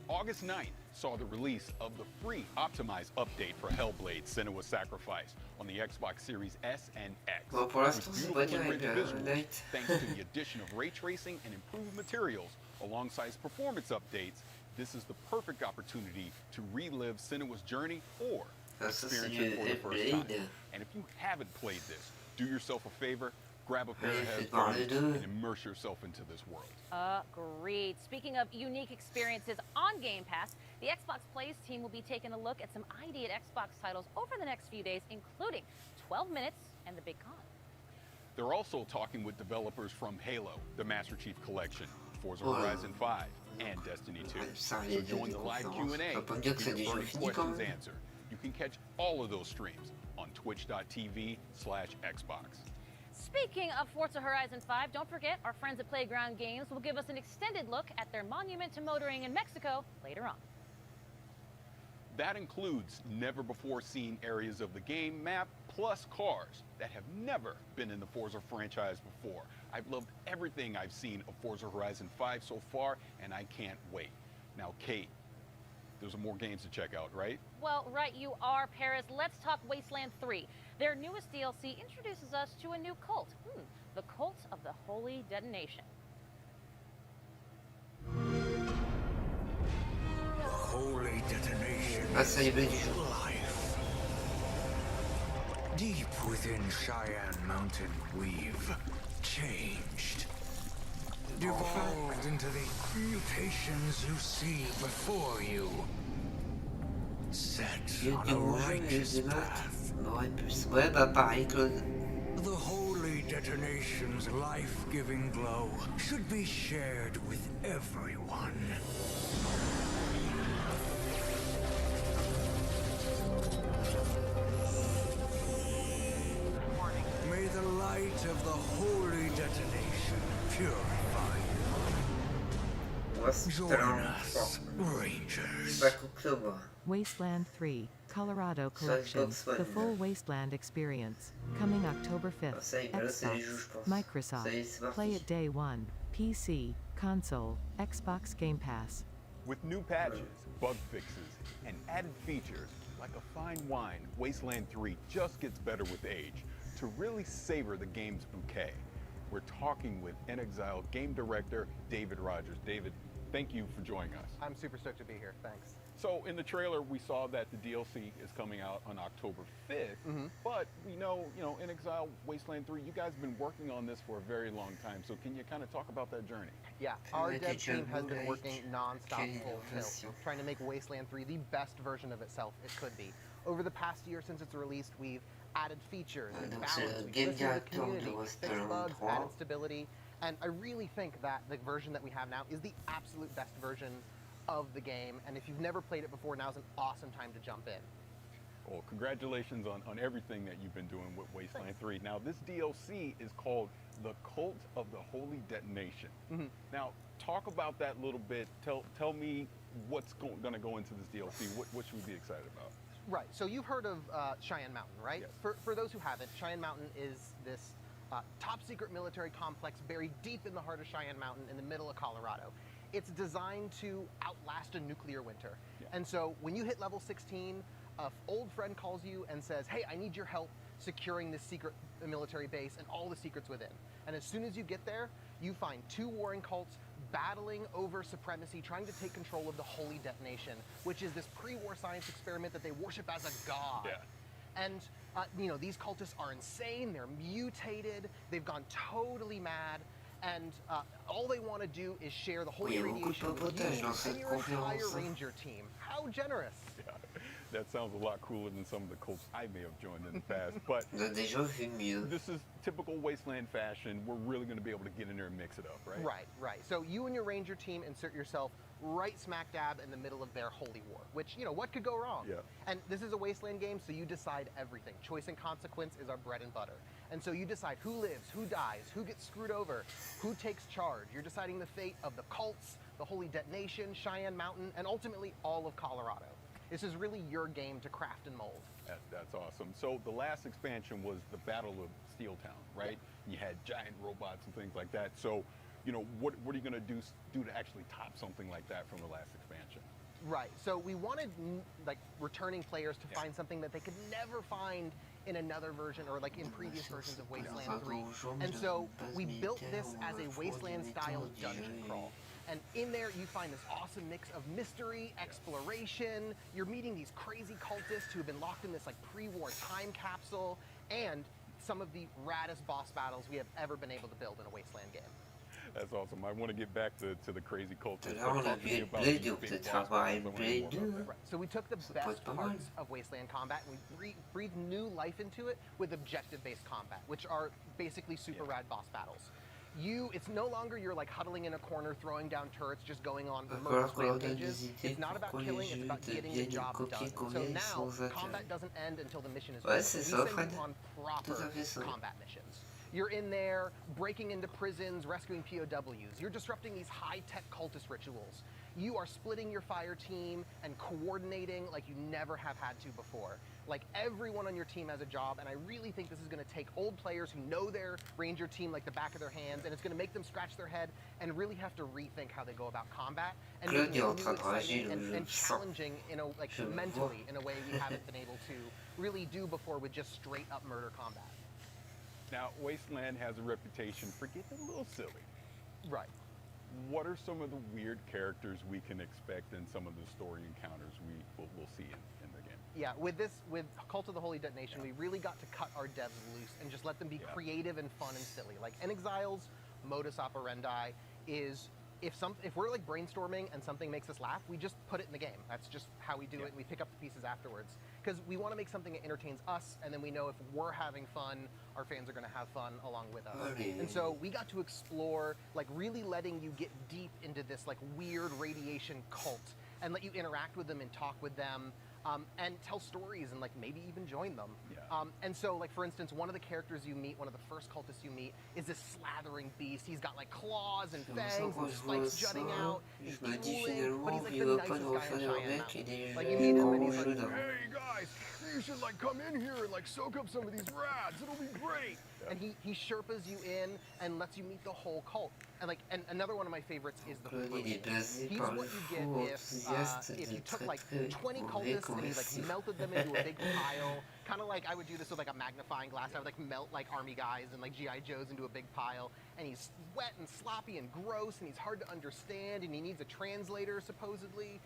August 9th saw the release of the free optimized update for Hellblade: Senua's Sacrifice on the Xbox Series S and X. Bon, pour l'instant, With c'est pas beautiful and terrible, rich visuals, Light. thanks to the addition of ray tracing and improved materials alongside performance updates, this is the perfect opportunity to relive Senua's journey or Ah, ça, c'est experience du it for the first time. Hellblade. And if you haven't played this, do yourself a favor, grab a pair of faites parler headphones d'eux. and immerse yourself into this world. Agreed. Speaking of unique experiences on Game Pass, the Xbox Plays team will be taking a look at some ID at Xbox titles over the next few days, including 12 Minutes and The Big Con. They're also talking with developers from Halo, the Master Chief Collection, Forza Ouais. Horizon 5, and Destiny 2. Ça, So les deux join the live conférences. Q&A Ça veut pas dire que c'est to des get your jeux burning finis quand questions même. answered. You can catch all of those streams on twitch.tv/Xbox. Speaking of Forza Horizon 5, don't forget our friends at Playground Games will give us an extended look at their monument to motoring in Mexico later on. That includes never-before-seen areas of the game map, plus cars that have never been in the Forza franchise before. I've loved everything I've seen of Forza Horizon 5 so far, and I can't wait. Now, Kate, there's more games to check out, right? Well, right you are, Paris. Let's talk Wasteland 3. Their newest DLC introduces us to a new cult. The Cult of the Holy Detonation. Holy detonation ça y est, ben, life. Deep within Cheyenne Mountain, we've changed. Devolved into the mutations you see before you. Set on a righteous path. Ouais, bah pareil que... The holy detonation's life-giving glow should be shared with everyone. May the light of the holy detonation purify you. Join us, Rangers. 5 octobre. Wasteland 3, Colorado Collection, the full Wasteland experience, coming October 5th, Xbox, Microsoft, play it day 1, PC, console, Xbox Game Pass. With new patches, bug fixes, and added features, like a fine wine, Wasteland 3 just gets better with age. To really savor the game's bouquet, we're talking with inXile game director David Rogers. David, thank you for joining us. I'm super stoked to be here, thanks. So in the trailer, we saw that the DLC is coming out on October 5th, but we know, inXile, Wasteland 3, you guys have been working on this for a very long time, so can you kind of talk about that journey? Yeah, our dev team has been working non-stop full tilt, trying to make Wasteland 3 the best version of itself it could be. Over the past year since it's released, we've added features and balance, we've listened to the community, fixed bugs, added stability, and I really think that the version that we have now is the absolute best version of the game, and if you've never played it before, now's an awesome time to jump in. Well, congratulations on everything that you've been doing with Wasteland 3. Now, this DLC is called The Cult of the Holy Detonation. Now, talk about that a little bit. Tell me what's going to go into this DLC. What should we be excited about? Right, so you've heard of Cheyenne Mountain, right? Yes. For those who haven't, Cheyenne Mountain is this top secret military complex buried deep in the heart of Cheyenne Mountain in the middle of Colorado. It's designed to outlast a nuclear winter. And so when you hit level 16, an old friend calls you and says, hey, I need your help securing this secret military base and all the secrets within. And as soon as you get there, you find 2 warring cults battling over supremacy, trying to take control of the Holy Detonation, which is this pre-war science experiment that they worship as a god. And these cultists are insane, they're mutated, they've gone totally mad, and all they want to do is share the holy radiation with you and your entire ranger team. How generous! Yeah, that sounds a lot cooler than some of the cults I may have joined in the past, but this is typical Wasteland fashion. We're really going to be able to get in there and mix it up, right? Right. So you and your ranger team insert yourself right smack dab in the middle of their holy war, which, what could go wrong? And this is a Wasteland game, so you decide everything. Choice and consequence is our bread and butter. And so you decide who lives, who dies, who gets screwed over, who takes charge. You're deciding the fate of the cults, the Holy Detonation, Cheyenne Mountain, and ultimately all of Colorado. This is really your game to craft and mold. That's awesome. So the last expansion was the Battle of Steel Town, right? You had giant robots and things like that. So, what are you going to do to actually top something like that from the last expansion? Right. So we wanted returning players to find something that they could never find in another version or in previous versions of Wasteland 3. And so we built this as a Wasteland-style dungeon crawl. And in there, you find this awesome mix of mystery, exploration. You're meeting these crazy cultists who have been locked in this pre-war time capsule, and some of the raddest boss battles we have ever been able to build in a Wasteland game. That's awesome. I want to get back to the crazy cultists. So we took the best parts of Wasteland combat and we breathed new life into it with objective-based combat, which are basically super rad boss battles. It's no longer you're huddling in a corner, throwing down turrets, just going on murderous rampages. It's not about killing, it's about getting the job done. So now, combat doesn't end until the mission is over. We send you on proper combat missions. You're in there, breaking into prisons, rescuing POWs. You're disrupting these high-tech cultist rituals. you are splitting your fire team and coordinating like you never have had to before. Like everyone on your team has a job, and I really think this is going to take old players who know their ranger team like the back of their hands, and it's going to make them scratch their head and really have to rethink how they go about combat and make it new, exciting, and challenging in a mentally in a way we haven't been able to really do before with just straight up murder combat. Now, Wasteland has a reputation for getting a little silly. Right. What are some of the weird characters we can expect in some of the story encounters we'll see in the game? Yeah, with Cult of the Holy Detonation, we really got to cut our devs loose and just let them be creative and fun and silly. Like Exile's modus operandi is if we're like brainstorming and something makes us laugh, we just put it in the game. That's just how we do it, and we pick up the pieces afterwards. Because we want to make something that entertains us, and then we know if we're having fun, our fans are going to have fun along with us. And so we got to explore, like really letting you get deep into this like weird radiation cult and let you interact with them and talk with them. And tell stories and like maybe even join them. And so like for instance, one of the characters you meet, one of the first cultists you meet, is this slathering beast. He's got like claws and fangs and spikes jutting out. He's dueling, but he's like the nicest guy in Cheyenne Mountain. Like you meet him and he's like, hey guys, you should like come in here and like soak up some of these rads. It'll be great. And he Sherpas you in and lets you meet the whole cult. And another one of my favorites is the priest. He's what you get if you took like 20 cultists and you like melted them into a big pile. Kind of like I would do this with like a magnifying glass. I would like melt like army guys and like GI Joes into a big pile. And he's wet and sloppy and gross and he's hard to understand and he needs a translator supposedly.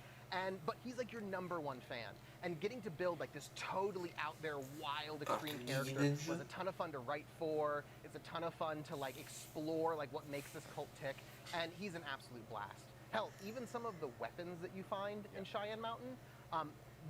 But he's like your #1 fan. And getting to build like this totally out there wild extreme character was a ton of fun to write for. It's a ton of fun to like explore like what makes this cult tick. And he's an absolute blast. Hell, even some of the weapons that you find in Cheyenne Mountain,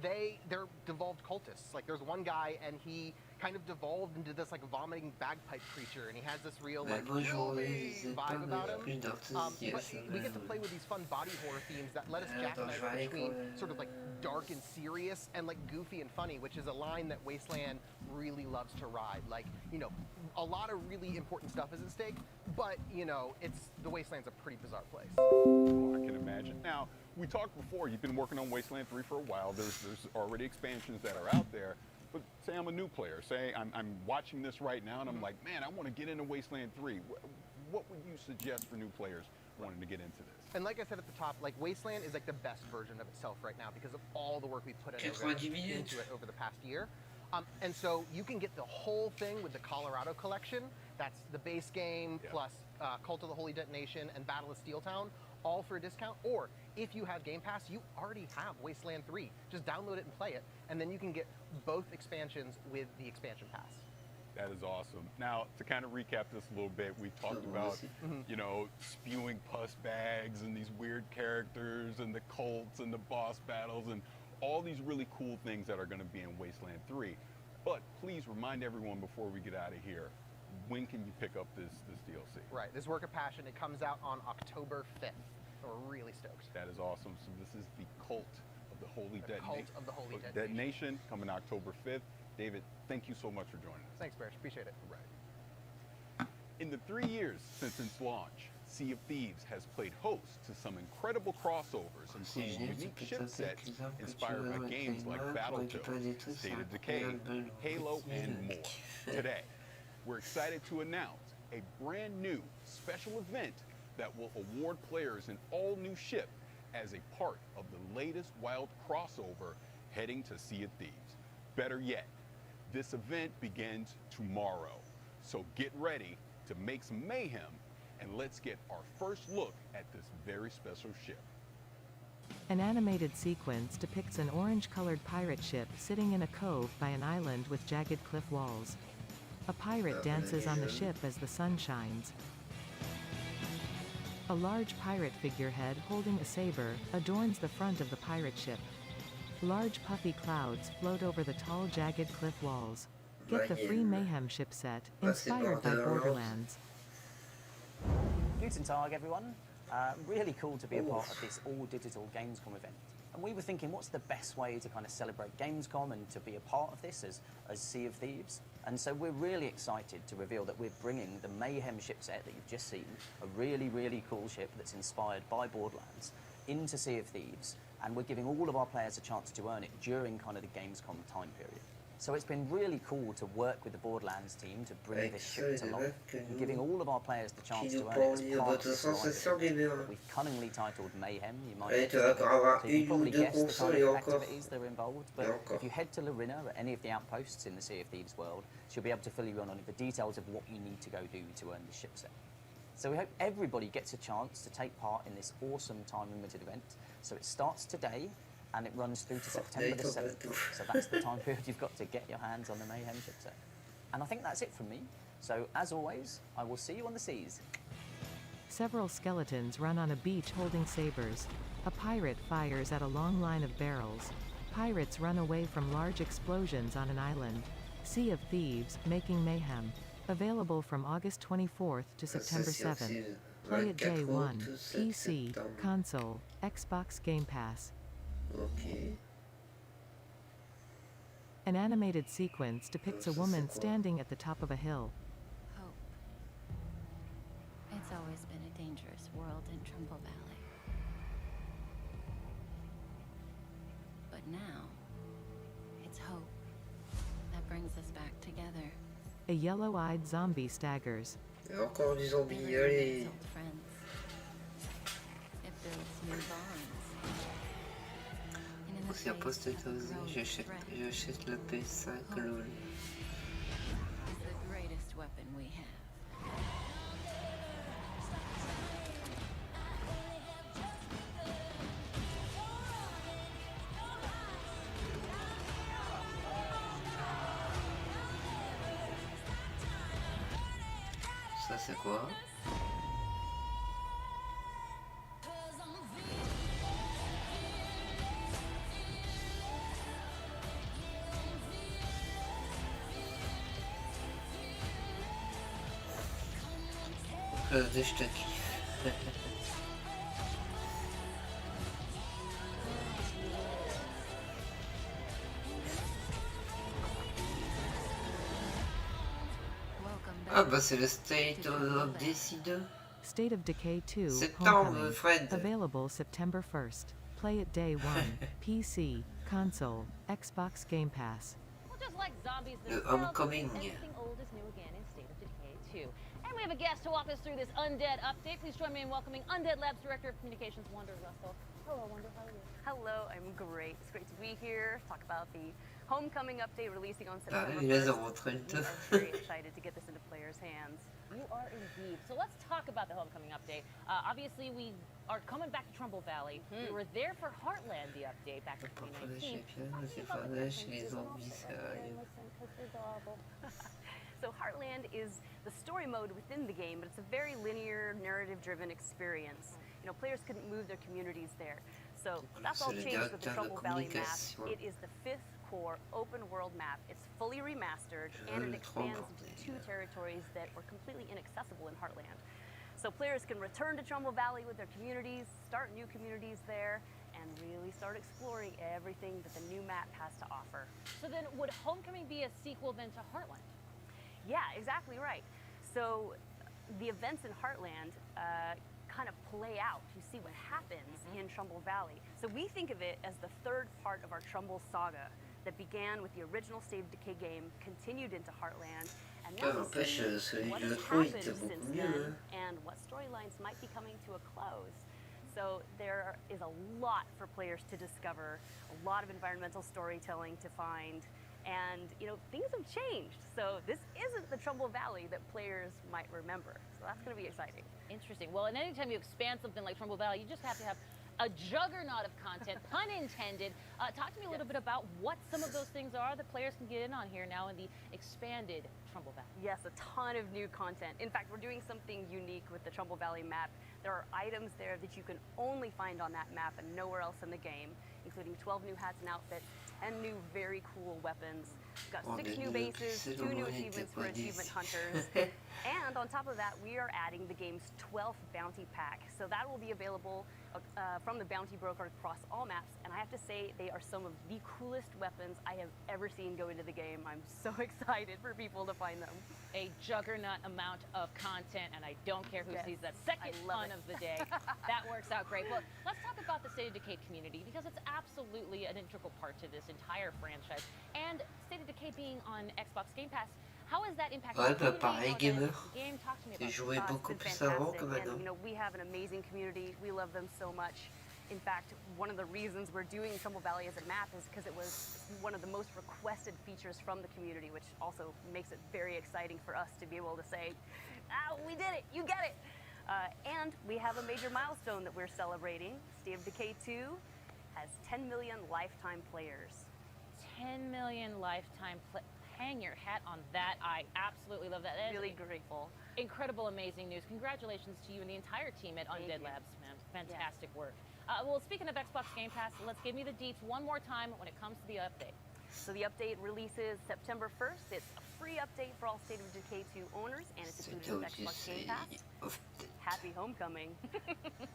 they're devolved cultists. Like there's one guy and he kind of devolved into this like vomiting bagpipe creature and he has this real like vibe about him. But we get to play with these fun body horror themes that let us jackknife between sort of like dark and serious and like goofy and funny, which is a line that Wasteland really loves to ride. Like, you know, a lot of really important stuff is at stake, but you know, the Wasteland's a pretty bizarre place. Oh, I can imagine. Now, we talked before, you've been working on Wasteland 3 for a while. There's already expansions that are out there. But say I'm a new player. Say I'm watching this right now and I'm like, man, I want to get into Wasteland 3. What would you suggest for new players wanting to get into this? And like I said at the top, like Wasteland is like the best version of itself right now because of all the work we've put into it over the past year. And so you can get the whole thing with the Colorado collection. That's the base game plus Cult of the Holy Detonation and Battle of Steeltown, all for a discount. Or if you have Game Pass, you already have Wasteland 3. Just download it and play it, and then you can get both expansions with the expansion pass. That is awesome. Now, to kind of recap this a little bit, we talked about, you know, spewing pus bags and these weird characters and the cults and the boss battles and all these really cool things that are going to be in Wasteland 3. But please remind everyone before we get out of here, when can you pick up this DLC? Right, this work of passion, it comes out on October 5th. So we're really stoked. That is awesome. So this is the Cult of the Holy Detonation. Cult of the Holy Detonation coming October 5th. David, thank you so much for joining us. Thanks, Barish. Appreciate it. Right. In the 3 years since its launch, Sea of Thieves has played host to some incredible crossovers, including unique ship sets inspired by games like Battletoads, State of Decay, Halo, and more. Today, we're excited to announce a brand new special event that will award players an all-new ship as a part of the latest wild crossover heading to Sea of Thieves. Better yet, this event begins tomorrow. So get ready to make some mayhem and let's get our first look at this very special ship. An animated sequence depicts an orange-colored pirate ship sitting in a cove by an island with jagged cliff walls. A pirate dances on the ship as the sun shines. A large pirate figurehead holding a saber adorns the front of the pirate ship. Large puffy clouds float over the tall jagged cliff walls. Get the free Mayhem ship set, inspired by Borderlands. Guten Tag, everyone. Really cool to be a part of this all-digital Gamescom event. And we were thinking, what's the best way to kind of celebrate Gamescom and to be a part of this as Sea of Thieves? And so we're really excited to reveal that we're bringing the Mayhem ship set that you've just seen, a really, really cool ship that's inspired by Borderlands, into Sea of Thieves, and we're giving all of our players a chance to earn it during kind of the Gamescom time period. So it's been really cool to work with the Borderlands team to bring this ship to life, and giving all of our players the chance to earn it as part of this live event. We've cunningly titled Mayhem. You might have seen it, so you can probably guess the kind of activities that are involved. But if you head to Larina at any of the outposts in the Sea of Thieves world, she'll be able to fill you in on the details of what you need to go do to earn the ship set. So we hope everybody gets a chance to take part in this awesome time-limited event. So it starts today, and it runs through to September the 7th. So that's the time period you've got to get your hands on the Mayhem chipset. And I think that's it from me. So as always, I will see you on the seas. Several skeletons run on a beach holding sabers. A pirate fires at a long line of barrels. Pirates run away from large explosions on an island. Sea of Thieves, making mayhem. Available from August 24th to September 7th. Play it day 1. PC, console, Xbox Game Pass. Ok. An animated sequence depicts a woman standing at the top of a hill. Hope. It's always been a dangerous world in Trumbull Valley. But now, it's hope that brings us back together. A yellow-eyed zombie staggers. Encore du zombie, allez. It builds new bonds. Aussi un poste j'achète la PS5 lol. It's the greatest weapon we have. Ça c'est quoi? Je te kiffe. Ah bah c'est le State of Decay 2. State of Decay 2 Septembre, Homecoming. Fred. Available September 1st. Play it day 1. PC, console, Xbox Game Pass. Well, just like zombies The themselves, Homecoming. everything old is new again in State of Decay 2. And we have a guest to walk us through this Undead update. Please join me in welcoming Undead Labs Director of Communications, Wonder Russell. Hello, Wonder. How are you? Hello, I'm great. It's great to be here. Talk about the Homecoming update releasing on September il les a 1st. montré le We tout. are very excited to get this into players' hands. You are indeed. So let's talk about the Homecoming update. Obviously, we are coming back to Trumbull Valley. We were there for Heartland, the update back in 2019. Les zombies, sérieux. So Heartland is the story mode within the game, but it's a very linear, narrative-driven experience. You know, players couldn't move their communities there. So that's all changed with the Trumbull Valley map. It is the 5th core open-world map. It's fully remastered, and it expands into 2 territories that were completely inaccessible in Heartland. So players can return to Trumbull Valley with their communities, start new communities there, and really start exploring everything that the new map has to offer. So then, would Homecoming be a sequel then to Heartland? Yeah, exactly right. So the events in Heartland kind of play out. You see what happens in Trumbull Valley. So we think of it as the 3rd part of our Trumbull saga that began with the original State of Decay game, continued into Heartland, and now we see what has happened since then and what storylines might be coming to a close. So there is a lot for players to discover, a lot of environmental storytelling to find, and you know, things have changed. So this isn't the Trumbull Valley that players might remember. So that's going to be exciting. Interesting. Well, and anytime you expand something like Trumbull Valley, you just have to have a juggernaut of content, pun intended. Talk to me a little bit about what some of those things are that players can get in on here now in the expanded Trumbull Valley. Yes, a ton of new content. In fact, we're doing something unique with the Trumbull Valley map. There are items there that you can only find on that map and nowhere else in the game, including 12 new hats and outfits, and new very cool weapons. We've got 6 new bases, 2 new achievements for achievement hunters, And on top of that, we are adding the game's 12th bounty pack. So that will be available from the bounty broker across all maps. And I have to say, they are some of the coolest weapons I have ever seen go into the game. I'm so excited for people to find them. A juggernaut amount of content, and I don't care who sees that second fun of the day. That works out great. Well, let's talk about the State of Decay community, because it's absolutely an integral part to this entire franchise. And State of Decay being on Xbox Game Pass, how has that impacted Ouais, the bah community? pareil, How gamer. the game? Talk to me J'ai about joué that. beaucoup It's plus been avant fantastic, que maintenant. and you know, we have an amazing community. We love them so much. In fact, one of the reasons we're doing Trumbull Valley as a map is because it was one of the most requested features from the community, which also makes it very exciting for us to be able to say, we did it, you get it. And we have a major milestone that we're celebrating. State of Decay 2 has 10 million lifetime players. 10 million lifetime hang your hat on that. I absolutely love that. That is Really grateful. Incredible, amazing news. Congratulations to you and the entire team at Undead Labs, man. Fantastic work. Well, speaking of Xbox Game Pass, let's give me the deets one more time when it comes to the update. So the update releases September 1st. It's a free update for all State of Decay 2 owners, and it's included with Xbox Game Pass. Happy homecoming.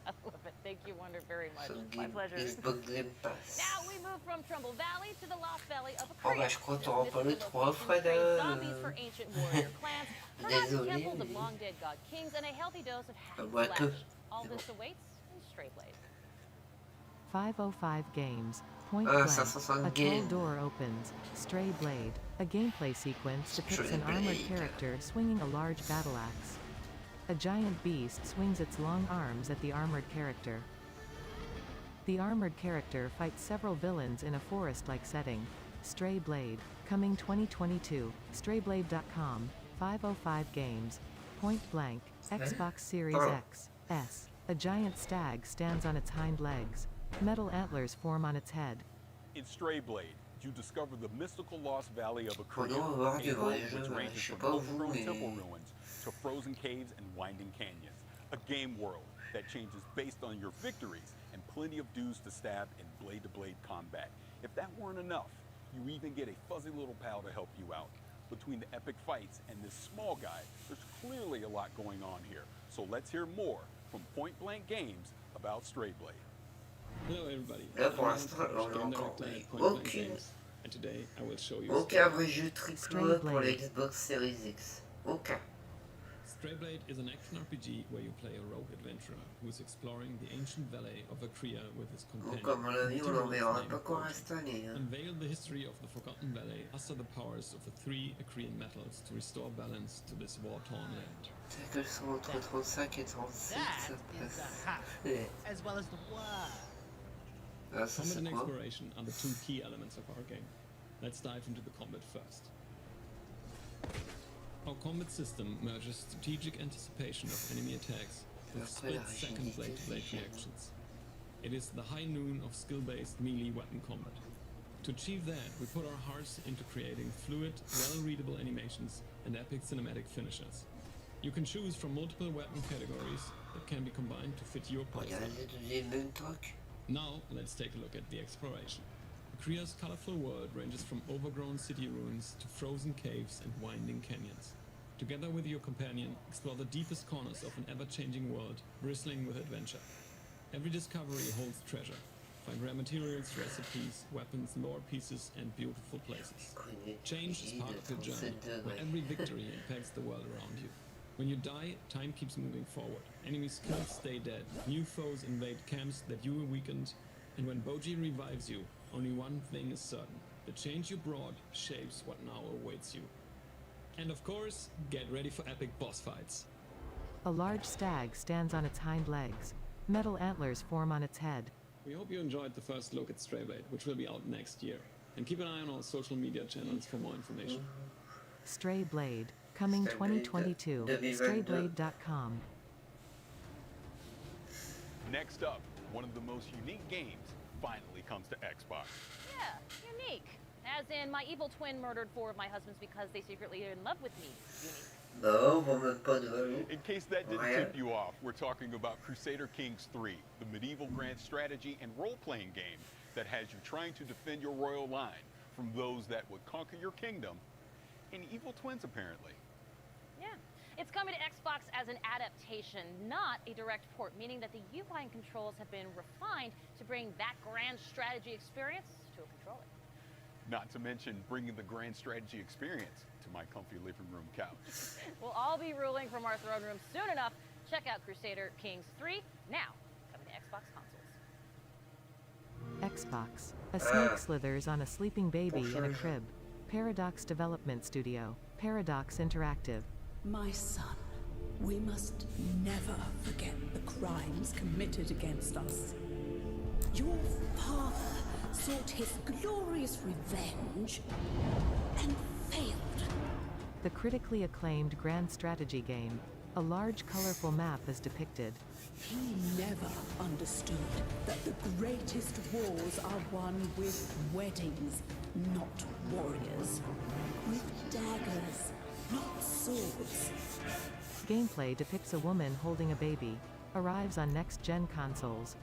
I love it. Thank you, Wonder, very much. My pleasure. Xbox Game Pass. Now we move from Trumbull Valley to the Lost Valley of Oh bah je crois que t'auras pas le 3 Fred. zombies for ancient warrior clans, perhaps temples of long dead god kings, and a healthy dose of hack que- slash. All this awaits in Stray Blade. 505 games. Point Ah, blank. 560 A tall games. door opens. Stray Blade. A gameplay sequence depicts an armored character swinging a large battle axe. A giant beast swings its long arms at the armored character. The armored character fights several villains in a forest-like setting. Stray Blade. Coming 2022. Strayblade.com. 505 games. Point blank. Xbox Series X. S. A giant stag stands on its hind legs. Metal antlers form on its head. In Stray Blade, you discover the mystical lost valley of Akria, Faudrait voir a du world vrai which jeu, ranges je sais from pas vous, overgrown mais... temple ruins to frozen caves and winding canyons. A game world that changes based on your victories and plenty of dudes to stab in blade-to-blade combat. If that weren't enough, you even get a fuzzy little pal to help you out. Between the epic fights and this small guy, there's clearly a lot going on here. So let's hear more from Point Blank Games about Stray Blade. Hello everybody. Là pour l'instant j'en ai encore aucun vrai jeu triple pour la Xbox Series X. Aucun. Stray Blade is an action RPG where you play a rogue adventurer who is exploring the ancient valley of Akria with his Donc companion. à mon avis on l'en verra pas encore installé. Hein. Unveil the history of the Forgotten Valley, muster the powers of the three Akrian metals to restore balance to this war-torn land. C'est que sont entre 35 et 36, ça passe. As well as the word. Ah, ça Combat c'est and quoi? exploration are the two key elements of our game. Let's dive into the combat first. Our combat system merges strategic anticipation of enemy attacks with split-second blade-to-blade reactions. It is the high noon of skill-based melee weapon combat. To achieve that, we put our hearts into creating fluid, well-readable animations and epic cinematic finishes. You can choose from multiple weapon categories that can be combined to fit your playstyle. Now, let's take a look at the exploration. Akria's colorful world ranges from overgrown city ruins to frozen caves and winding canyons. Together with your companion, explore the deepest corners of an ever-changing world, bristling with adventure. Every discovery holds treasure. Find rare materials, recipes, weapons, lore pieces, and beautiful places. Change is part of your journey, where every victory impacts the world around you. When you die, time keeps moving forward. Enemy skills stay dead, new foes invade camps that you weakened, and when Boji revives you, only one thing is certain. The change you brought shapes what now awaits you. And of course, get ready for epic boss fights. A large stag stands on its hind legs. Metal antlers form on its head. We hope you enjoyed the first look at Stray Blade, which will be out next year. And keep an eye on our social media channels for more information. Stray Blade. Coming 2022. Strayblade.com. Next up, one of the most unique games finally comes to Xbox. Yeah, unique. As in, my evil twin murdered 4 of my husbands because they secretly are in love with me. Unique. Non, on même pas de valeur. In case that didn't tip you off, we're talking about Crusader Kings 3, the medieval grand strategy and role-playing game that has you trying to defend your royal line from those that would conquer your kingdom, and evil twins apparently. Yeah. It's coming to Xbox as an adaptation, not a direct port, meaning that the UI and controls have been refined to bring that grand strategy experience to a controller. Not to mention bringing the grand strategy experience to my comfy living room couch. We'll all be ruling from our throne room soon enough. Check out Crusader Kings 3, now coming to Xbox consoles. Xbox. A snake slithers on a sleeping baby in a crib. Paradox Development Studio. Paradox Interactive. My son, we must never forget the crimes committed against us. Your father sought his glorious revenge and failed. The critically acclaimed grand strategy game. A large colorful map is depicted. He never understood that the greatest wars are won with weddings, not warriors. With daggers, not swords. Gameplay depicts a woman holding a baby. Arrives on next-gen consoles.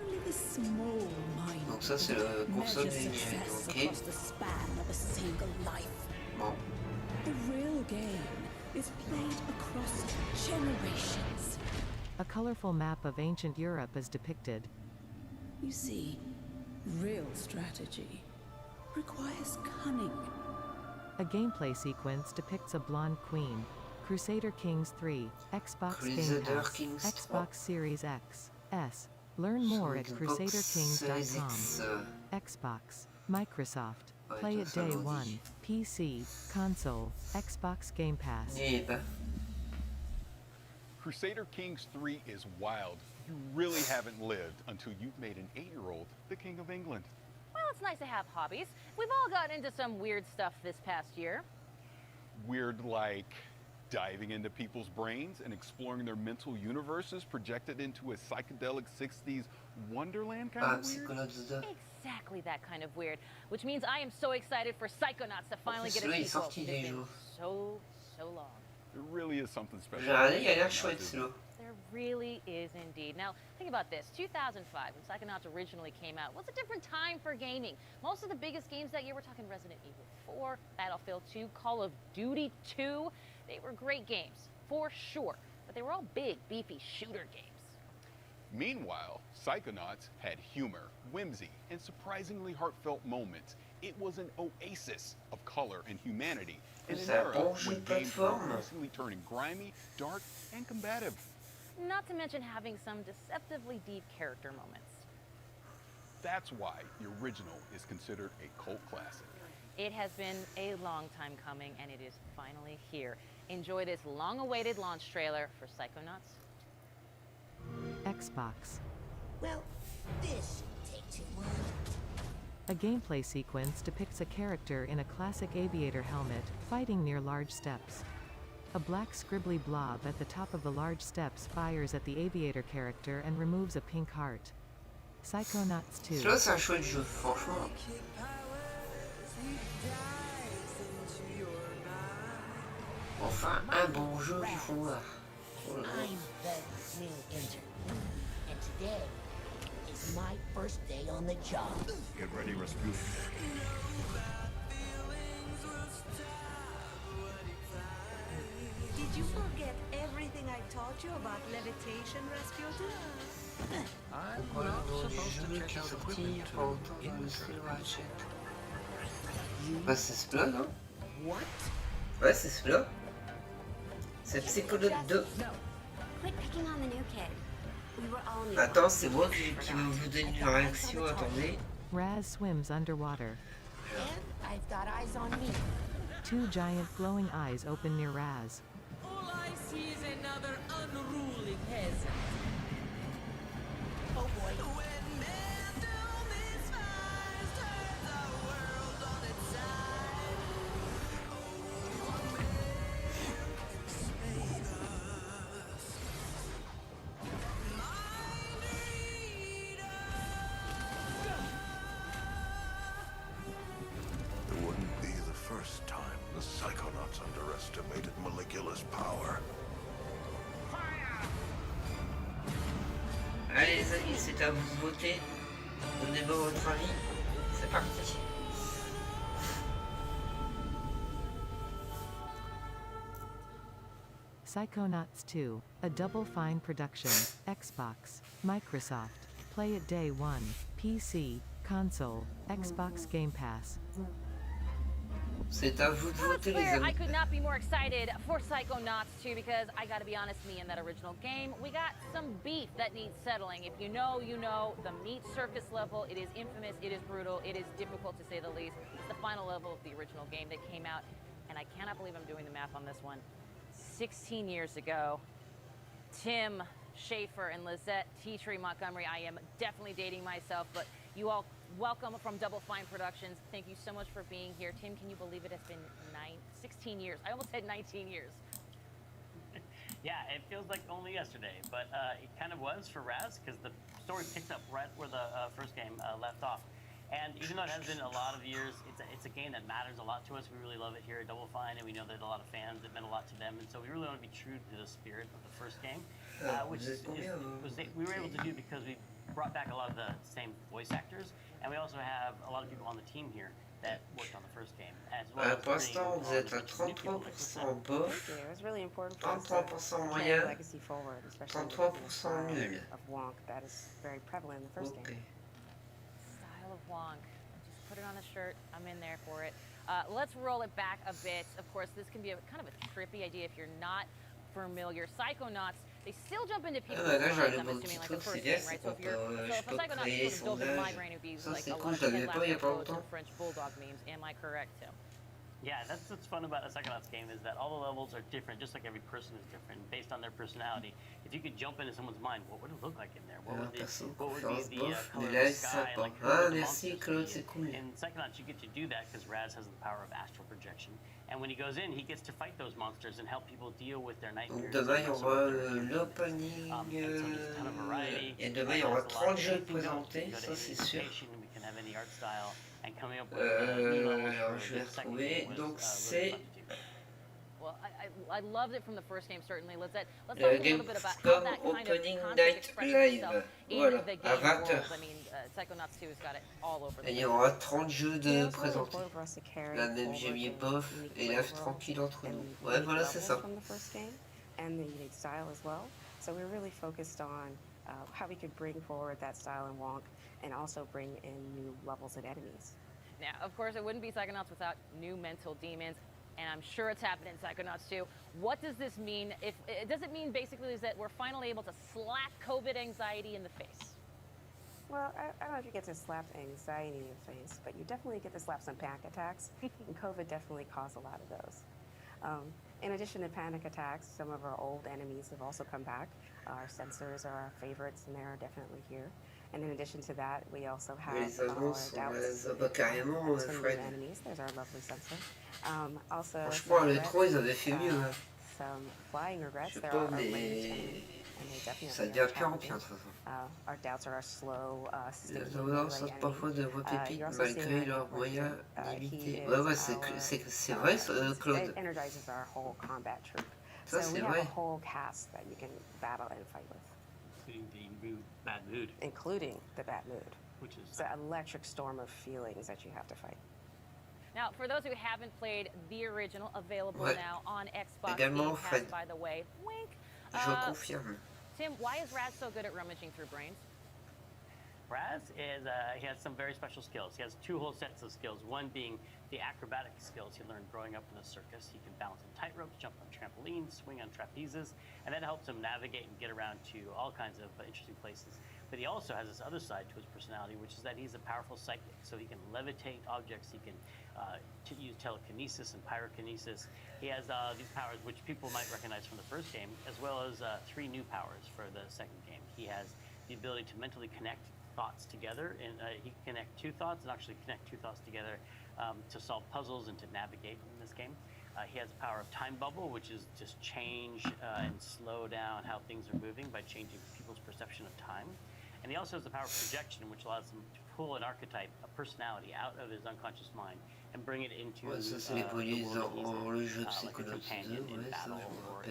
Only the small mind Donc ça c'est la console measure générique, success ok. across the span of a single life. Bon. The real game is played across generations. A colorful map of ancient Europe is depicted. You see, real strategy requires cunning. A gameplay sequence depicts a blonde queen. Crusader Kings 3, Xbox Game Crusader Pass, Kings Xbox Series X, S. Learn more at Xbox Series X, crusaderkings.com. Xbox, Microsoft, Ouais, Play tout it ça Day maudit. 1, PC, console, Xbox Game Pass. Eh ben. Crusader Kings 3 is wild. You really haven't lived until you've made an 8-year-old the King of England. Well, it's nice to have hobbies. We've all gotten into some weird stuff this past year. Weird like diving into people's brains and exploring their mental universes projected into a psychedelic 60s wonderland kind Ah, of weird? Psychonauts 2. Exactly that kind of weird, which means I am so excited for Psychonauts to finally get a celui-là est sequel. sorti It's been déjà. so long. There really is something special. J'ai regardé, il a l'air about chouette this. celui-là. There really is indeed. Now, think about this. 2005, when Psychonauts originally came out, was a different time for gaming. Most of the biggest games that year, we're talking Resident Evil 4, Battlefield 2, Call of Duty 2. They were great games, for sure, but they were all big, beefy shooter games. Meanwhile, Psychonauts had humor, whimsy, and surprisingly heartfelt moments. It was an oasis of color and humanity in an C'est un era bon jeu when de games were plateforme. increasingly turning grimy, dark, and combative. Not to mention having some deceptively deep character moments. That's why the original is considered a cult classic. It has been a long time coming, and it is finally here. Enjoy this long-awaited launch trailer for Psychonauts. Xbox. Well, this shouldn't take too long. A gameplay sequence depicts a character in a classic aviator helmet, fighting near large steps. A black scribbly blob at the top of the large steps fires at the aviator character and removes a pink heart. Psychonauts 2. Celui-là c'est un chouette jeu, franchement. Enfin, un bon jeu qu'il faut voir. Oh là là. I'm the new intern, and today is my first day on the job. Get ready, Rasputin. Did you forget everything I taught you about levitation, Rasputin? Voilà, dans les jeux qui sont sortis il y a pas longtemps dans l'industrie de Ratchet. Bah c'est celui-là, non? Ouais, c'est celui-là. C'est Psychonauts 2. Quit picking on the new kid. We were all new. Attends, c'est moi qui vais vous donner une réaction, attendez. Raz swims underwater. And I've got eyes on me. Two giant glowing eyes open near Raz. All I see is another unruly peasant. Oh boy. It wouldn't be the first time the Psychonauts underestimated Maligula's power. Allez les amis, c'est à vous de voter. Donnez-moi votre avis. C'est parti. Psychonauts 2, a Double Fine production, Xbox, Microsoft, play it day 1, PC, console, Xbox Game Pass. C'est à vous de Well, it's voter, les clear I amis. could not be more excited for Psychonauts 2 because I gotta be honest, me and that original game, we got some beef that needs settling. If you know, you know. The meat surface level, it is infamous, it is brutal, it is difficult to say the least. It's the final level of the original game that came out, and I cannot believe I'm doing the math on this one. 16 years ago, Tim Schafer and Lizette Teatree Montgomery. I am definitely dating myself, but you all welcome from Double Fine Productions. Thank you so much for being here. Tim, can you believe it has been 16 years? I almost said 19 years. Yeah, it feels like only yesterday, but it kind of was for Raz because the story picks up right where the first game left off. And even though it has been a lot of years, it's a game that matters a lot to us. We really love it here at Double Fine, and we know that a lot of fans, it meant a lot to them. And so we really want to be true to the spirit of the first game, which we were able to do because we brought back a lot of the same voice actors, and we also have a lot of people on the team here that worked on the first game, as well as Pour l'instant, vous êtes à 33% bof, It was really important for us 33% to carry moyen, legacy forward, especially with 33% nul. of Wonk that is very prevalent in the first game. Style of Wonk. Just put it on a shirt. I'm in there for it. Let's roll it back a bit. Of course, this can be a kind of a trippy idea if you're not familiar. Psychonauts, they still jump into people's là, minds, j'avais I'm mon assuming, petit like the truc, c'est first bien, game, c'est right? So pour if you're, que so je if a peux Psychonauts créer would go into my sondage. brain, it would be Ça, like c'est a lot cool, of je l'avais pas il y a Ken pas Lasseter longtemps. and French Bulldog memes. Am I correct, Tim? Yeah, that's what's fun about a Psychonauts game is that all the levels are different, just like every person is different, based on their personality. If you could jump into someone's mind, what would it look like in there? What would be the color of the sky, and like who would the monsters be? In Psychonauts, you get to do that because Raz has the power of astral projection. And when he goes in, he gets to fight those monsters and help people deal with their nightmares. Donc demain, il y aura l'opening, et demain, il y aura 30 jeux présentés, ça c'est sûr. Alors, je vais retrouver, donc c'est Well, I loved it from the first game, certainly. Let's talk a little bit about how that kind of Opening concept Night expresses Live, itself in voilà, the à game 20h. world. I mean, Psychonauts 2 has got it all over the Et il y place. aura 30 jeux de Yeah, it's really présentés. important for us to carry Là même, j'ai mis bof et là, tranquille entre nous. Ouais, voilà, c'est ça. from the first game and the unique style as well. So we're really focused on how we could bring forward that style in Wonk and also bring in new levels and enemies. Now, of course, it wouldn't be Psychonauts without new mental demons, and I'm sure it's happening in Psychonauts 2. What does this mean? Does it mean basically is that we're finally able to slap COVID anxiety in the face? Well, I don't know if you get to slap anxiety in your face, but you definitely get to slap some panic attacks, and COVID definitely caused a lot of those. In addition to panic attacks, some of our old enemies have also come back. Our sensors are our favorites, and they're definitely here. And in addition to that, we also have Les annonces sont carrément Fred. enemies. There's our lovely sensor. Also, Franchement, à l'E3, ils avaient fait mieux. Hein. Some flying regrets. Je sais There pas, are mais ça devient pire en pire de toute façon. our doubts are our slow, Les attendants sortent parfois de voix pépites malgré leurs moyens limités. Ouais, c'est vrai, Claude. It energizes our whole combat troop. Ça, So we c'est have vrai. a whole cast that you can battle and fight with. Including the bad mood. Including the bad mood. Which is it's an electric storm of feelings that you have to fight. Now, for those who haven't played the original, available Ouais. now on Xbox Également, Game Pass, Fred. by the way. Wink. Je confirme. Tim, why is Raz so good at rummaging through brains? Raz is, he has some very special skills. He has two whole sets of skills, one being the acrobatic skills he learned growing up in the circus. He can balance on tightropes, jump on trampolines, swing on trapezes, and that helps him navigate and get around to all kinds of interesting places. But he also has this other side to his personality, which is that he's a powerful psychic. So he can levitate objects, he can use telekinesis and pyrokinesis. He has these powers, which people might recognize from the first game, as well as 3 new powers for the second game. He has the ability to mentally connect thoughts together, and he can connect 2 thoughts and actually connect 2 thoughts together to solve puzzles and to navigate in this game. He has the power of time bubble, which is just change and slow down how things are moving by changing people's perception of time. And he also has the power of projection, which allows him to pull an archetype, a personality, out of his unconscious mind and bring it into Ouais, ça, c'est les polices dans le jeu de Psychonauts 2, ouais, ça,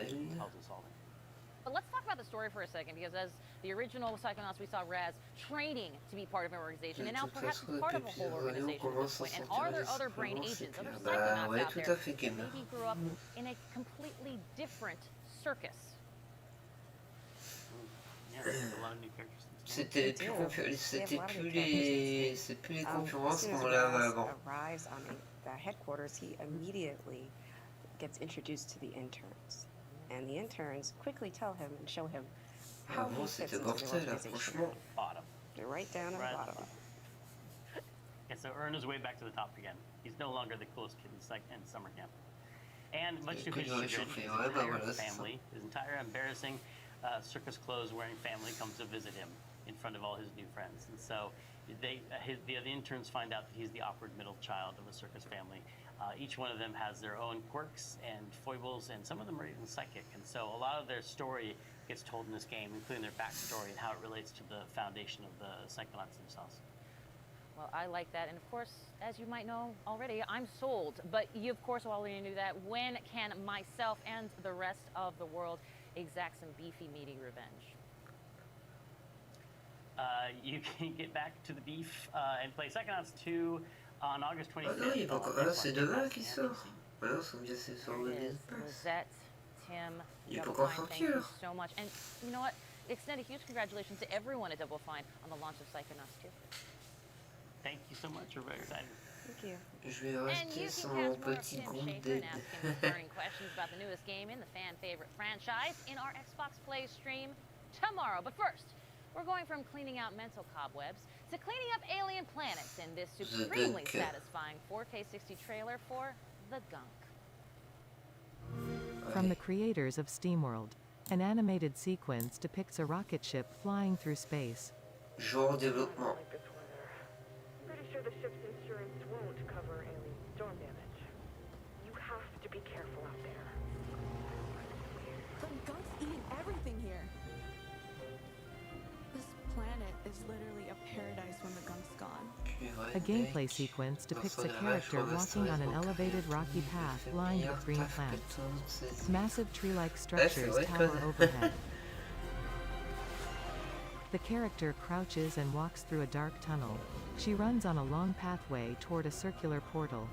je me rappelle. But let's talk about the story for a second, because as the original Psychonauts, we saw Raz training to be part of an organization, and now perhaps part of a whole organization at this point. And are there other brain agents, other Psychonauts out there that maybe grew up in a completely different circus? C'était plus les concurrences qu'on avait avant. Arrives on the headquarters, he immediately gets introduced to the interns. And the interns quickly tell him and show him how he fits into the organization. Bottom. They're right down at the bottom. Yeah, so Ern is way back to the top again. He's no longer the coolest kid in summer camp. And much to his chagrin, his entire embarrassing circus clothes wearing family comes to visit him in front of all his new friends. And so the interns find out that he's the awkward middle child of a circus family. Each one of them has their own quirks and foibles, and some of them are even psychic. And so a lot of their story gets told in this game, including their backstory and how it relates to the foundation of the Psychonauts themselves. Well, I like that. And of course, as you might know already, I'm sold. But you, of course, already knew that. When can myself and the rest of the world exact some beefy, meaty revenge? You can get back to the beef and play Psychonauts 2 on August 25th. Ah non, il est pas encore... Ah, c'est demain qu'il sort. Voilà, ça me dit c'est sur le Lizette, Tim, il est pas Double encore Fine, sorti, thank you là. so much. And you know what? Extend a huge congratulations to everyone at Double Fine on the launch of Psychonauts 2. Thank you so much. We're very excited. Thank you. Je vais rester sur mon petit groupe d'aide. Burning questions about the newest game in the fan favorite franchise in our Xbox Play stream tomorrow. But first, we're going from cleaning out mental cobwebs to cleaning up alien planets in this supremely satisfying 4K 60 trailer for The Gunk. From the creators of SteamWorld, an animated sequence depicts a rocket ship flying through space. Genre développement. Pretty sure the ship's insurance won't cover alien storm damage. You have to be careful out there. The gunk's eating everything here. This planet is literally a paradise when the gunk's gone. A gameplay sequence depicts a character walking on an elevated rocky path lined with green plants. Massive tree-like structures tower overhead. The character crouches and walks through a dark tunnel. She runs on a long pathway toward a circular portal.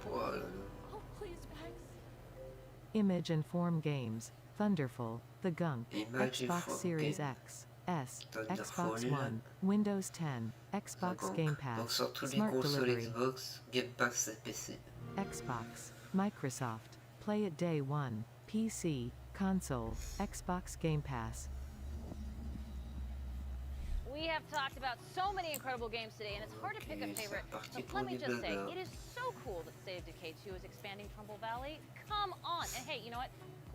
Oh, please, Vex. Image and Form Games, Thunderful, The Gunk, Image and Xbox Form Series Game. X, S, Thunderful, Xbox One, Windows 10, Xbox Game Donc Pass, sur tous les Smart consoles Delivery, Xbox, Game Pass et PC. Xbox, Microsoft, Play It Day 1, PC, Console, Xbox Game Pass. We have talked about so many incredible games today, and it's hard to pick a favorite. But let me just say, it is so cool that State of Decay 2 is expanding Trumbull Valley. Come on. And hey, you know what?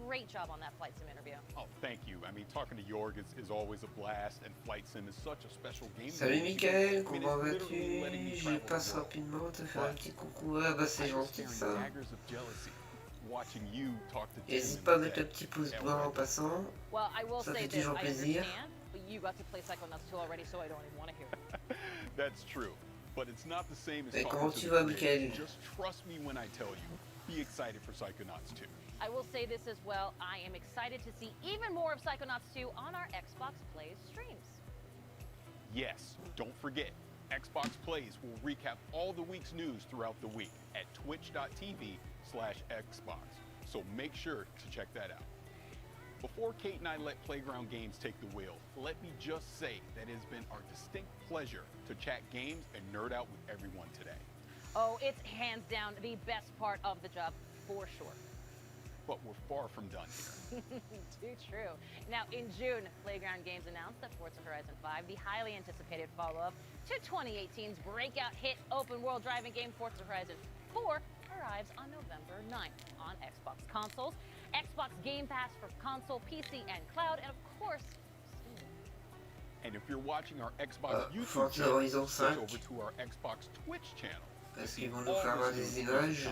Great job on that Flight Sim interview. Oh, thank you. I mean, talking to Jorg is always a blast, and Flight Sim is such a special game. Salut Mickaël, comment vas-tu? Je passe rapidement te faire un petit coucou. Ah bah c'est gentil ça. N'hésite pas à mettre le petit pouce bleu en passant. Well, I will Ça say fait that toujours I plaisir. understand, but you got to play Psychonauts 2 already, so I don't even want to hear it. That's true, but it's not the same as Et talking comment to tu the vas, creators. Mickaël? Just trust me when I tell you. Be excited for Psychonauts 2. I will say this as well. I am excited to see even more of Psychonauts 2 on our Xbox Play streams. Yes, don't forget, Xbox Plays will recap all the week's news throughout the week at twitch.tv/Xbox. So make sure to check that out. Before Kate and I let Playground Games take the wheel, let me just say that it has been our distinct pleasure to chat games and nerd out with everyone today. Oh, it's hands down the best part of the job, for sure. But we're far from done here. Too true. Now, in June, Playground Games announced that Forza Horizon 5, the highly anticipated follow-up to 2018's breakout hit open-world driving game Forza Horizon 4, arrives on November 9th on Xbox consoles, Xbox Game Pass for console, PC, and cloud, and of course, Steam. And if you're watching our Xbox YouTube Forza channel, Horizon switch 5. over to our Xbox Twitch channel. Est-ce qu'ils vont nous faire voir des images?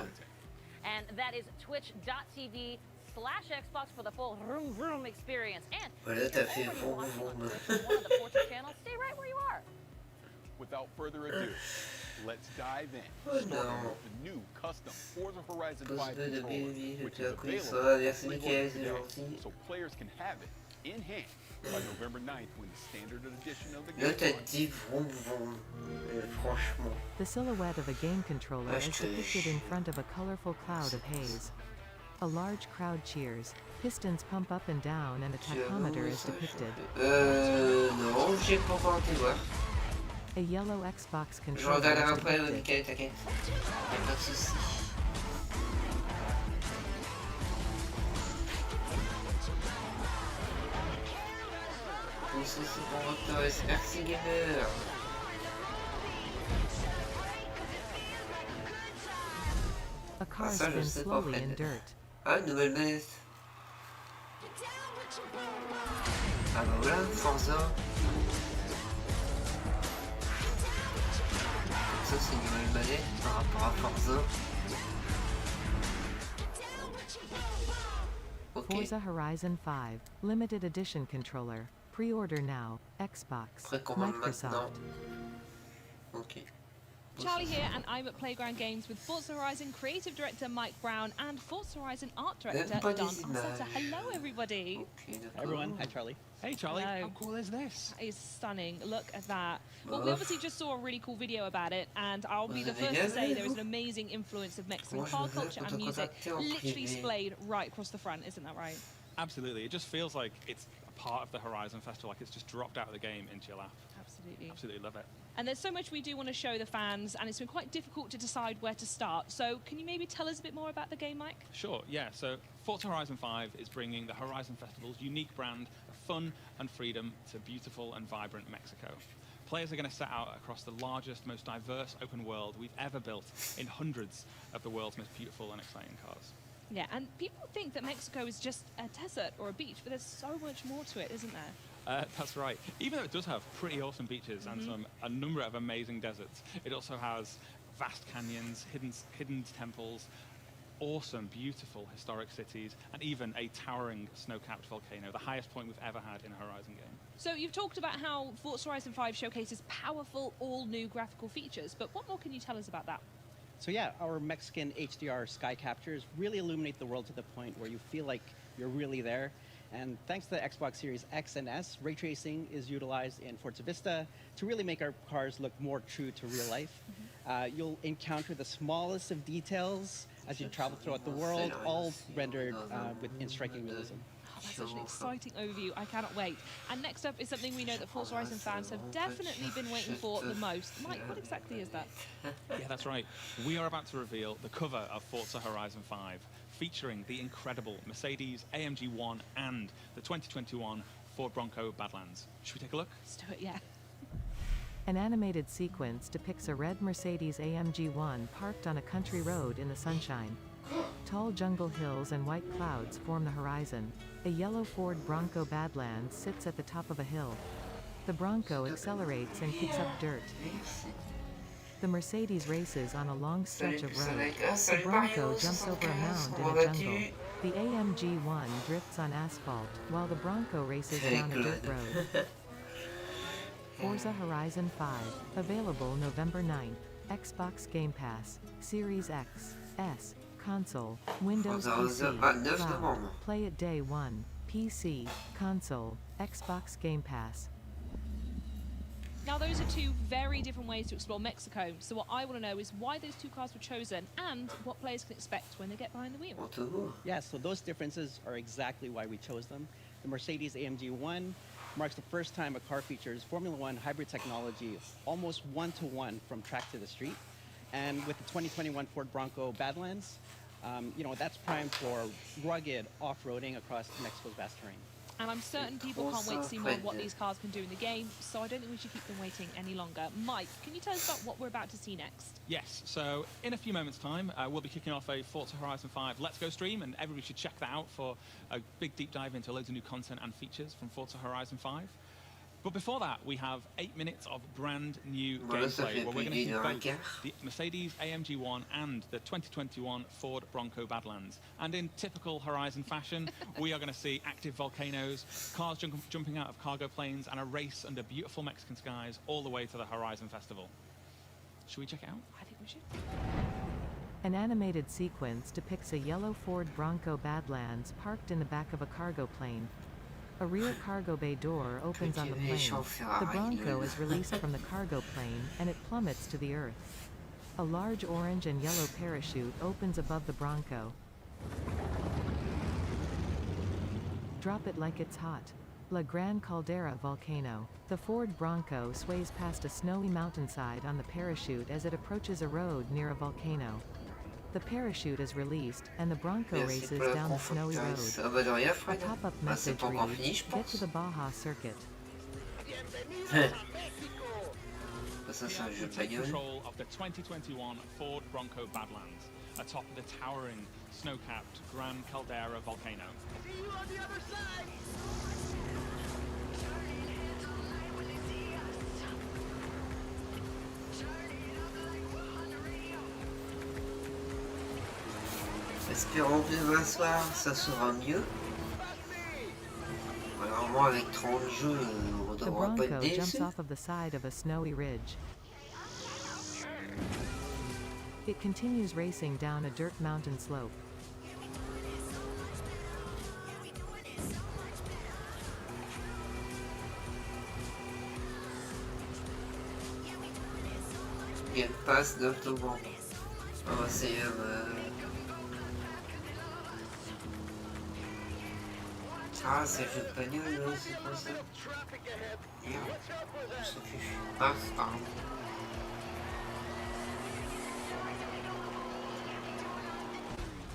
And that is twitch.tv/Xbox for the full vroom vroom experience. And Voilà, if t'as you're fait already vroom watching on vroom. Twitch or one of the Forza channels, stay right where you are. Without further ado, Let's dive in. Oh, Starting no. with the new custom Forza Horizon Pose 5 de controller, BB, which j'ai is appris ça, available merci for Mickaël, pre-order c'est today, gentil. so players can have it in hand by November 9th when the standard edition of the Là, game t'as launches. dit vroom vroom, franchement. The silhouette of a game controller is Acheter. depicted in front of a colorful cloud of haze. A large crowd cheers, pistons pump up and down, and a tachometer is depicted. Non, j'ai pas encore été voir. A yellow Xbox Je controller regarderai is après, depicted. Mickaël, t'inquiète. Y'a pas de soucis. Tous aussi pour votre toast. Merci gamer. A car Ah, ça, je spins sais pas, slowly in Fred. dirt. Ah, une nouvelle manette. Ah bah voilà, Forza. Ça, c'est une nouvelle manette par rapport à Forza. Ok. Forza Horizon 5, limited edition controller. Pre-order now. Xbox, Précommande Microsoft. maintenant. Ok. Charlie here, and I'm at Playground Games with Forza Horizon creative director Mike Brown and Forza Horizon art director Everybody's Don Arceta. nice. Hello, everybody. Okay, Hi everyone. Hi Charlie. Hey Charlie, Hello. how cool is this? That is stunning. Look at that. Well, we obviously just saw a really cool video about it, and I'll be the Vous avez first to bien say vu, there is vous? an amazing influence of Mexican Moi, je car veux culture and music contacter en literally privé. splayed right across the front. Isn't that right? Absolutely, it just feels like it's a part of the Horizon Festival, like it's just dropped out of the game into your lap. Absolutely. Absolutely love it. And there's so much we do want to show the fans, and it's been quite difficult to decide where to start. So can you maybe tell us a bit more about the game, Mike? Sure, yeah, so Forza Horizon 5 is bringing the Horizon Festival's unique brand of fun and freedom to beautiful and vibrant Mexico. Players are going to set out across the largest, most diverse open world we've ever built in hundreds of the world's most beautiful and exciting cars. Yeah, and people think that Mexico is just a desert or a beach, but there's so much more to it, isn't there? That's right. Even though it does have pretty awesome beaches and a number of amazing deserts, it also has vast canyons, hidden temples, awesome, beautiful historic cities, and even a towering snow-capped volcano, the highest point we've ever had in a Horizon game. So you've talked about how Forza Horizon 5 showcases powerful, all-new graphical features, but what more can you tell us about that? So yeah, our Mexican HDR sky captures really illuminate the world to the point where you feel like you're really there. And thanks to the Xbox Series X and S, ray tracing is utilized in Forza Vista to really make our cars look more true to real life. You'll encounter the smallest of details as you travel throughout the world, all rendered in striking realism. That's such an exciting overview. I cannot wait. And next up is something we know that Forza Horizon fans have definitely been waiting for the most. Mike, what exactly is that? Yeah, that's right. We are about to reveal the cover of Forza Horizon 5, featuring the incredible Mercedes AMG 1 and the 2021 Ford Bronco Badlands. Should we take a look? Let's do it, yeah. An animated sequence depicts a red Mercedes AMG 1 parked on a country road in the sunshine. Tall jungle hills and white clouds form the horizon. A yellow Ford Bronco Badlands sits at the top of a hill. The Bronco accelerates and kicks up dirt. The Mercedes races on a long stretch of road. The Bronco jumps over a mound in a jungle. The AMG 1 drifts on asphalt, while the Bronco races down a dirt road. Forza Horizon 5, available November 9th. Xbox Game Pass, Series X, S, Console, Windows PC, Cloud. Play it day 1. PC, Console, Xbox Game Pass. Now, those are two very different ways to explore Mexico. So what I want to know is why those two cars were chosen and what players can expect when they get behind the wheel. Yeah, so those differences are exactly why we chose them. The Mercedes AMG 1 marks the first time a car features Formula One hybrid technology almost one-to-one from track to the street. And with the 2021 Ford Bronco Badlands, that's primed for rugged off-roading across Mexico's vast terrain. And I'm certain people can't wait to see more of what these cars can do in the game, so I don't think we should keep them waiting any longer. Mike, can you tell us about what we're about to see next? Yes, so in a few moments' time, we'll be kicking off a Forza Horizon 5 Let's Go stream, and everybody should check that out for a big deep dive into loads of new content and features from Forza Horizon 5. But before that, we have 8 minutes of brand new gameplay where we're going to see both the Mercedes AMG 1 and the 2021 Ford Bronco Badlands. And in typical Horizon fashion, we are going to see active volcanoes, cars jumping out of cargo planes, and a race under beautiful Mexican skies all the way to the Horizon Festival. Should we check it out? I think we should. An animated sequence depicts a yellow Ford Bronco Badlands parked in the back of a cargo plane. A rear cargo bay door opens on the plane. The Bronco is released from the cargo plane and it plummets to the earth. A large orange and yellow parachute opens above the Bronco. Drop it like it's hot. La Gran Caldera volcano. The Ford Bronco sways past a snowy mountainside on the parachute as it approaches a road near a volcano. The parachute is released, and the Bronco races down the snowy road. A pop-up message reads, "Get to the Baja Circuit." We take control of the 2021 Ford Bronco Badlands, atop the towering, snow-capped Gran Caldera volcano. See you on the other side! Espérons que demain soir ça sera mieux. Alors moi avec 30 jeux, on The devra pas être Bronco jumps déçus. off of the side of a snowy ridge. It continues racing down a dirt mountain slope. Game Pass d'octobre. Oh, c'est ah, c'est jeu de bagnole, c'est quoi ça? Merde, je sais plus. Ah, pardon.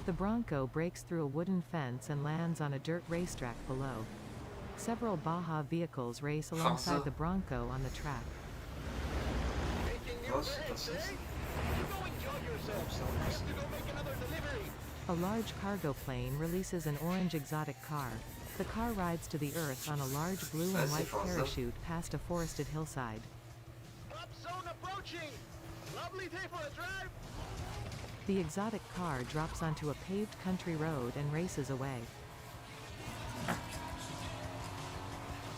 The Bronco breaks through a wooden fence and lands on a dirt racetrack below. Several Baja vehicles race alongside the Bronco on the track. Oh, c'est pas ça. A large cargo plane releases an orange exotic car. The car rides to the earth on a large blue and white parachute past a forested hillside. Up zone approaching! Lovely day for a drive! The exotic car drops onto a paved country road and races away.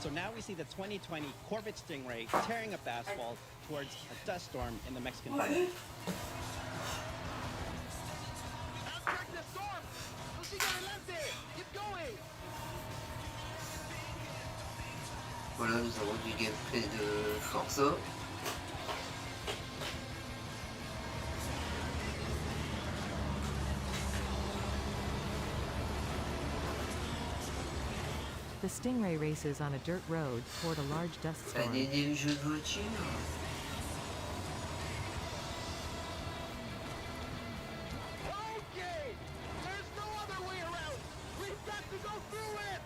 So now we see the 2020 Corvette Stingray tearing up asphalt towards a dust storm in the Mexican desert. Outtrack the storm! Sigue adelante! Keep going! Voilà, nous avons du gameplay de Forza. The Stingray races on a dirt road toward a large dust storm. Des jeux de voiture. Okay! There's no other way around! We've got to go through it!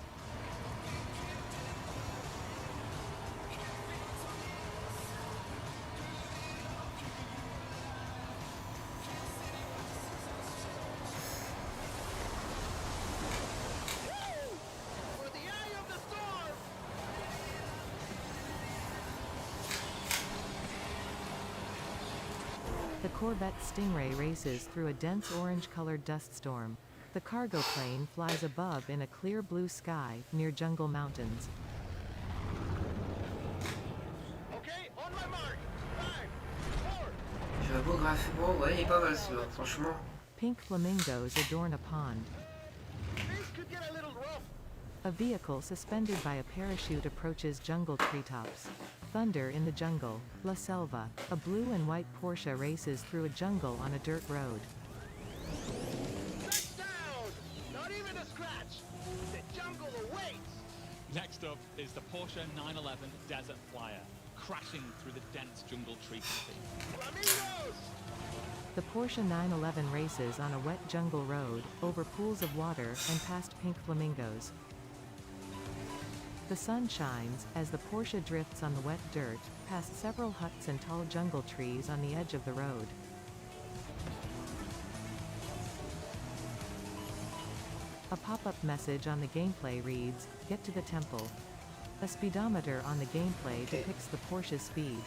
For the eye of the storm! The Corvette Stingray races through a dense orange-colored dust storm. The cargo plane flies above in a clear blue sky near Jungle Mountains. Okay, on my mark! 5, 4, J'avoue, graphiquement, ouais, il est pas mal celui-là, franchement. Pink flamingos adorn a pond. this could get a little rough. A vehicle suspended by a parachute approaches jungle treetops. Thunder in the jungle. La Selva. A blue and white Porsche races through a jungle on a dirt road. Touchdown! Not even a scratch! The jungle awaits! Next up is the Porsche 911 Desert Flyer, crashing through the dense jungle tree canopy. Flamingos! The Porsche 911 races on a wet jungle road, over pools of water, and past pink flamingos. The sun shines, as the Porsche drifts on the wet dirt, past several huts and tall jungle trees on the edge of the road. A pop-up message on the gameplay reads, "Get to the temple." A speedometer on the gameplay depicts the Porsche's speed.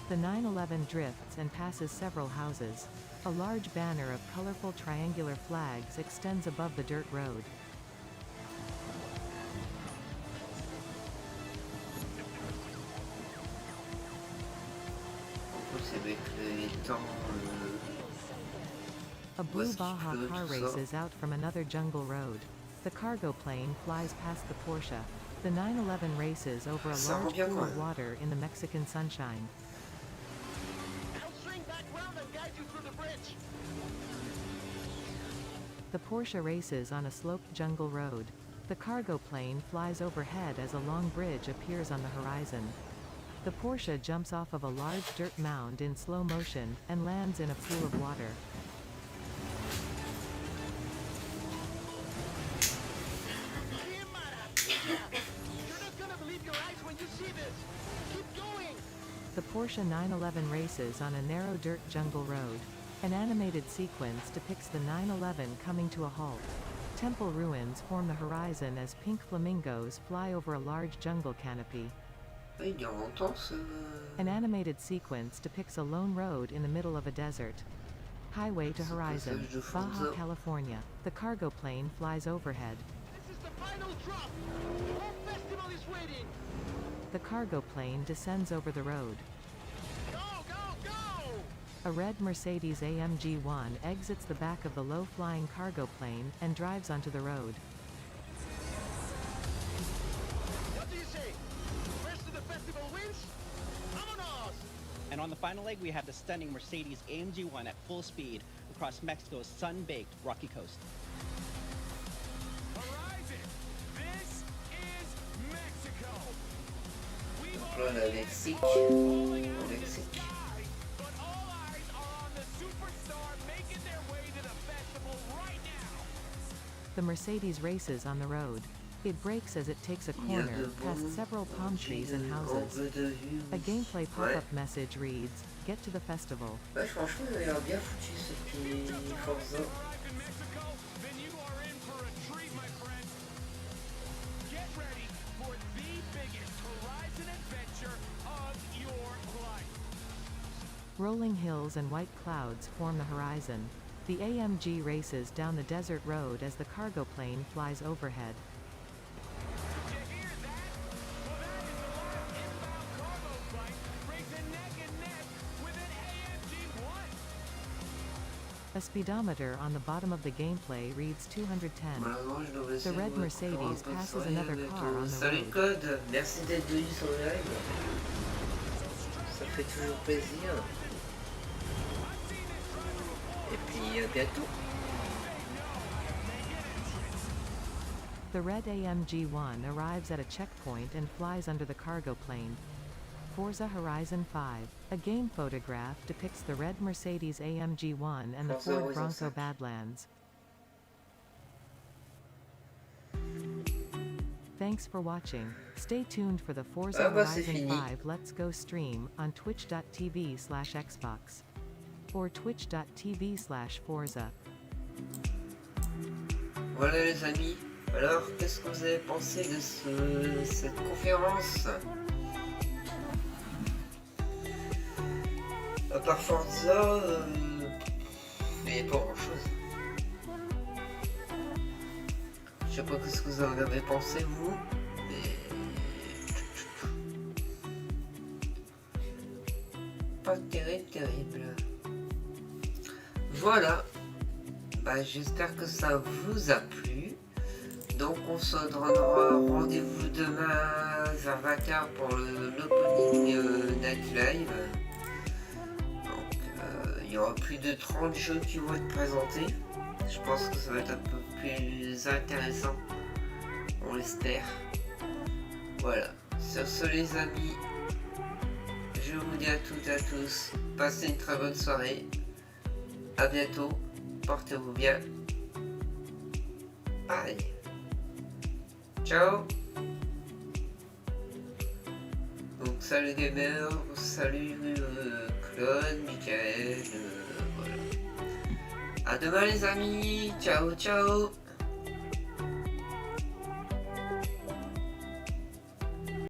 The 911 drifts and passes several houses. A large banner of colorful triangular flags extends above the dirt road. avec les temps. A blue Baja car races out from another jungle road. The cargo plane flies past the Porsche. The 911 races over a large pool of water in the Mexican sunshine. I'll swing back round and guide you through the bridge. The Porsche races on a sloped jungle road. The cargo plane flies overhead as a long bridge appears on the horizon. The Porsche jumps off of a large dirt mound in slow motion and lands in a pool of water. You're not gonna believe your eyes when you see this. Keep going. The Porsche 911 races on a narrow dirt jungle road. An animated sequence depicts the 911 coming to a halt. Temple ruins form the horizon as pink flamingos fly over a large jungle canopy. An animated sequence depicts a lone road in the middle of a desert. Highway to horizon, Baja California. The cargo plane flies overhead. This is the final drop. The whole festival is waiting. The cargo plane descends over the road. Go, go, go! A red Mercedes AMG 1 exits the back of the low-flying cargo plane and drives onto the road. What do you say? First to the festival wins? Vámonos! And on the final leg, we have the stunning Mercedes AMG 1 at full speed across Mexico's sun-baked rocky coast. Horizon! This is Mexico! Donc là, la Mexique. Mexique. But all eyes are on the superstar making their way to the festival right now! The Mercedes races on the road. It brakes as it takes a corner, past several palm trees and houses. A gameplay pop-up message reads, "Get to the festival." Ouais, franchement, il a l'air bien foutu ce petit Forza. Then you are in for a treat, my friend. Get ready for the biggest Horizon adventure of your life. Rolling hills and white clouds form the horizon. The AMG races down the desert road as the cargo plane flies overhead. A speedometer on the bottom of the gameplay reads 210. The red Mercedes passes another car on the Salut road. Code, merci d'être venu sur le live. Ça fait toujours plaisir. Et puis à bientôt. The red AMG 1 arrives at a checkpoint and flies under the cargo plane. Forza Horizon 5. A game photograph depicts the red Mercedes AMG 1 and the Ford Bronco Badlands. Thanks for watching. Stay tuned for the Forza Horizon 5 Let's Go stream on twitch.tv/Xbox or twitch.tv/Forza. Voilà les amis, alors qu'est-ce que vous avez pensé de cette conférence? À part Forza, mais pas grand chose. Je sais pas ce que vous en avez pensé vous, mais pas terrible. Voilà, bah, j'espère que ça vous a plu. Donc on se donnera rendez-vous demain vers 20h pour l'opening night live. Il y aura plus de 30 jeux qui vont être présentés. Je pense que ça va être un peu plus intéressant. On l'espère. Voilà. Sur ce les amis, je vous dis à toutes et à tous, passez une très bonne soirée. A bientôt. Portez-vous bien. Bye. Ciao. Donc salut gamer, salut Claude, Michael, voilà. À demain les amis, ciao ciao.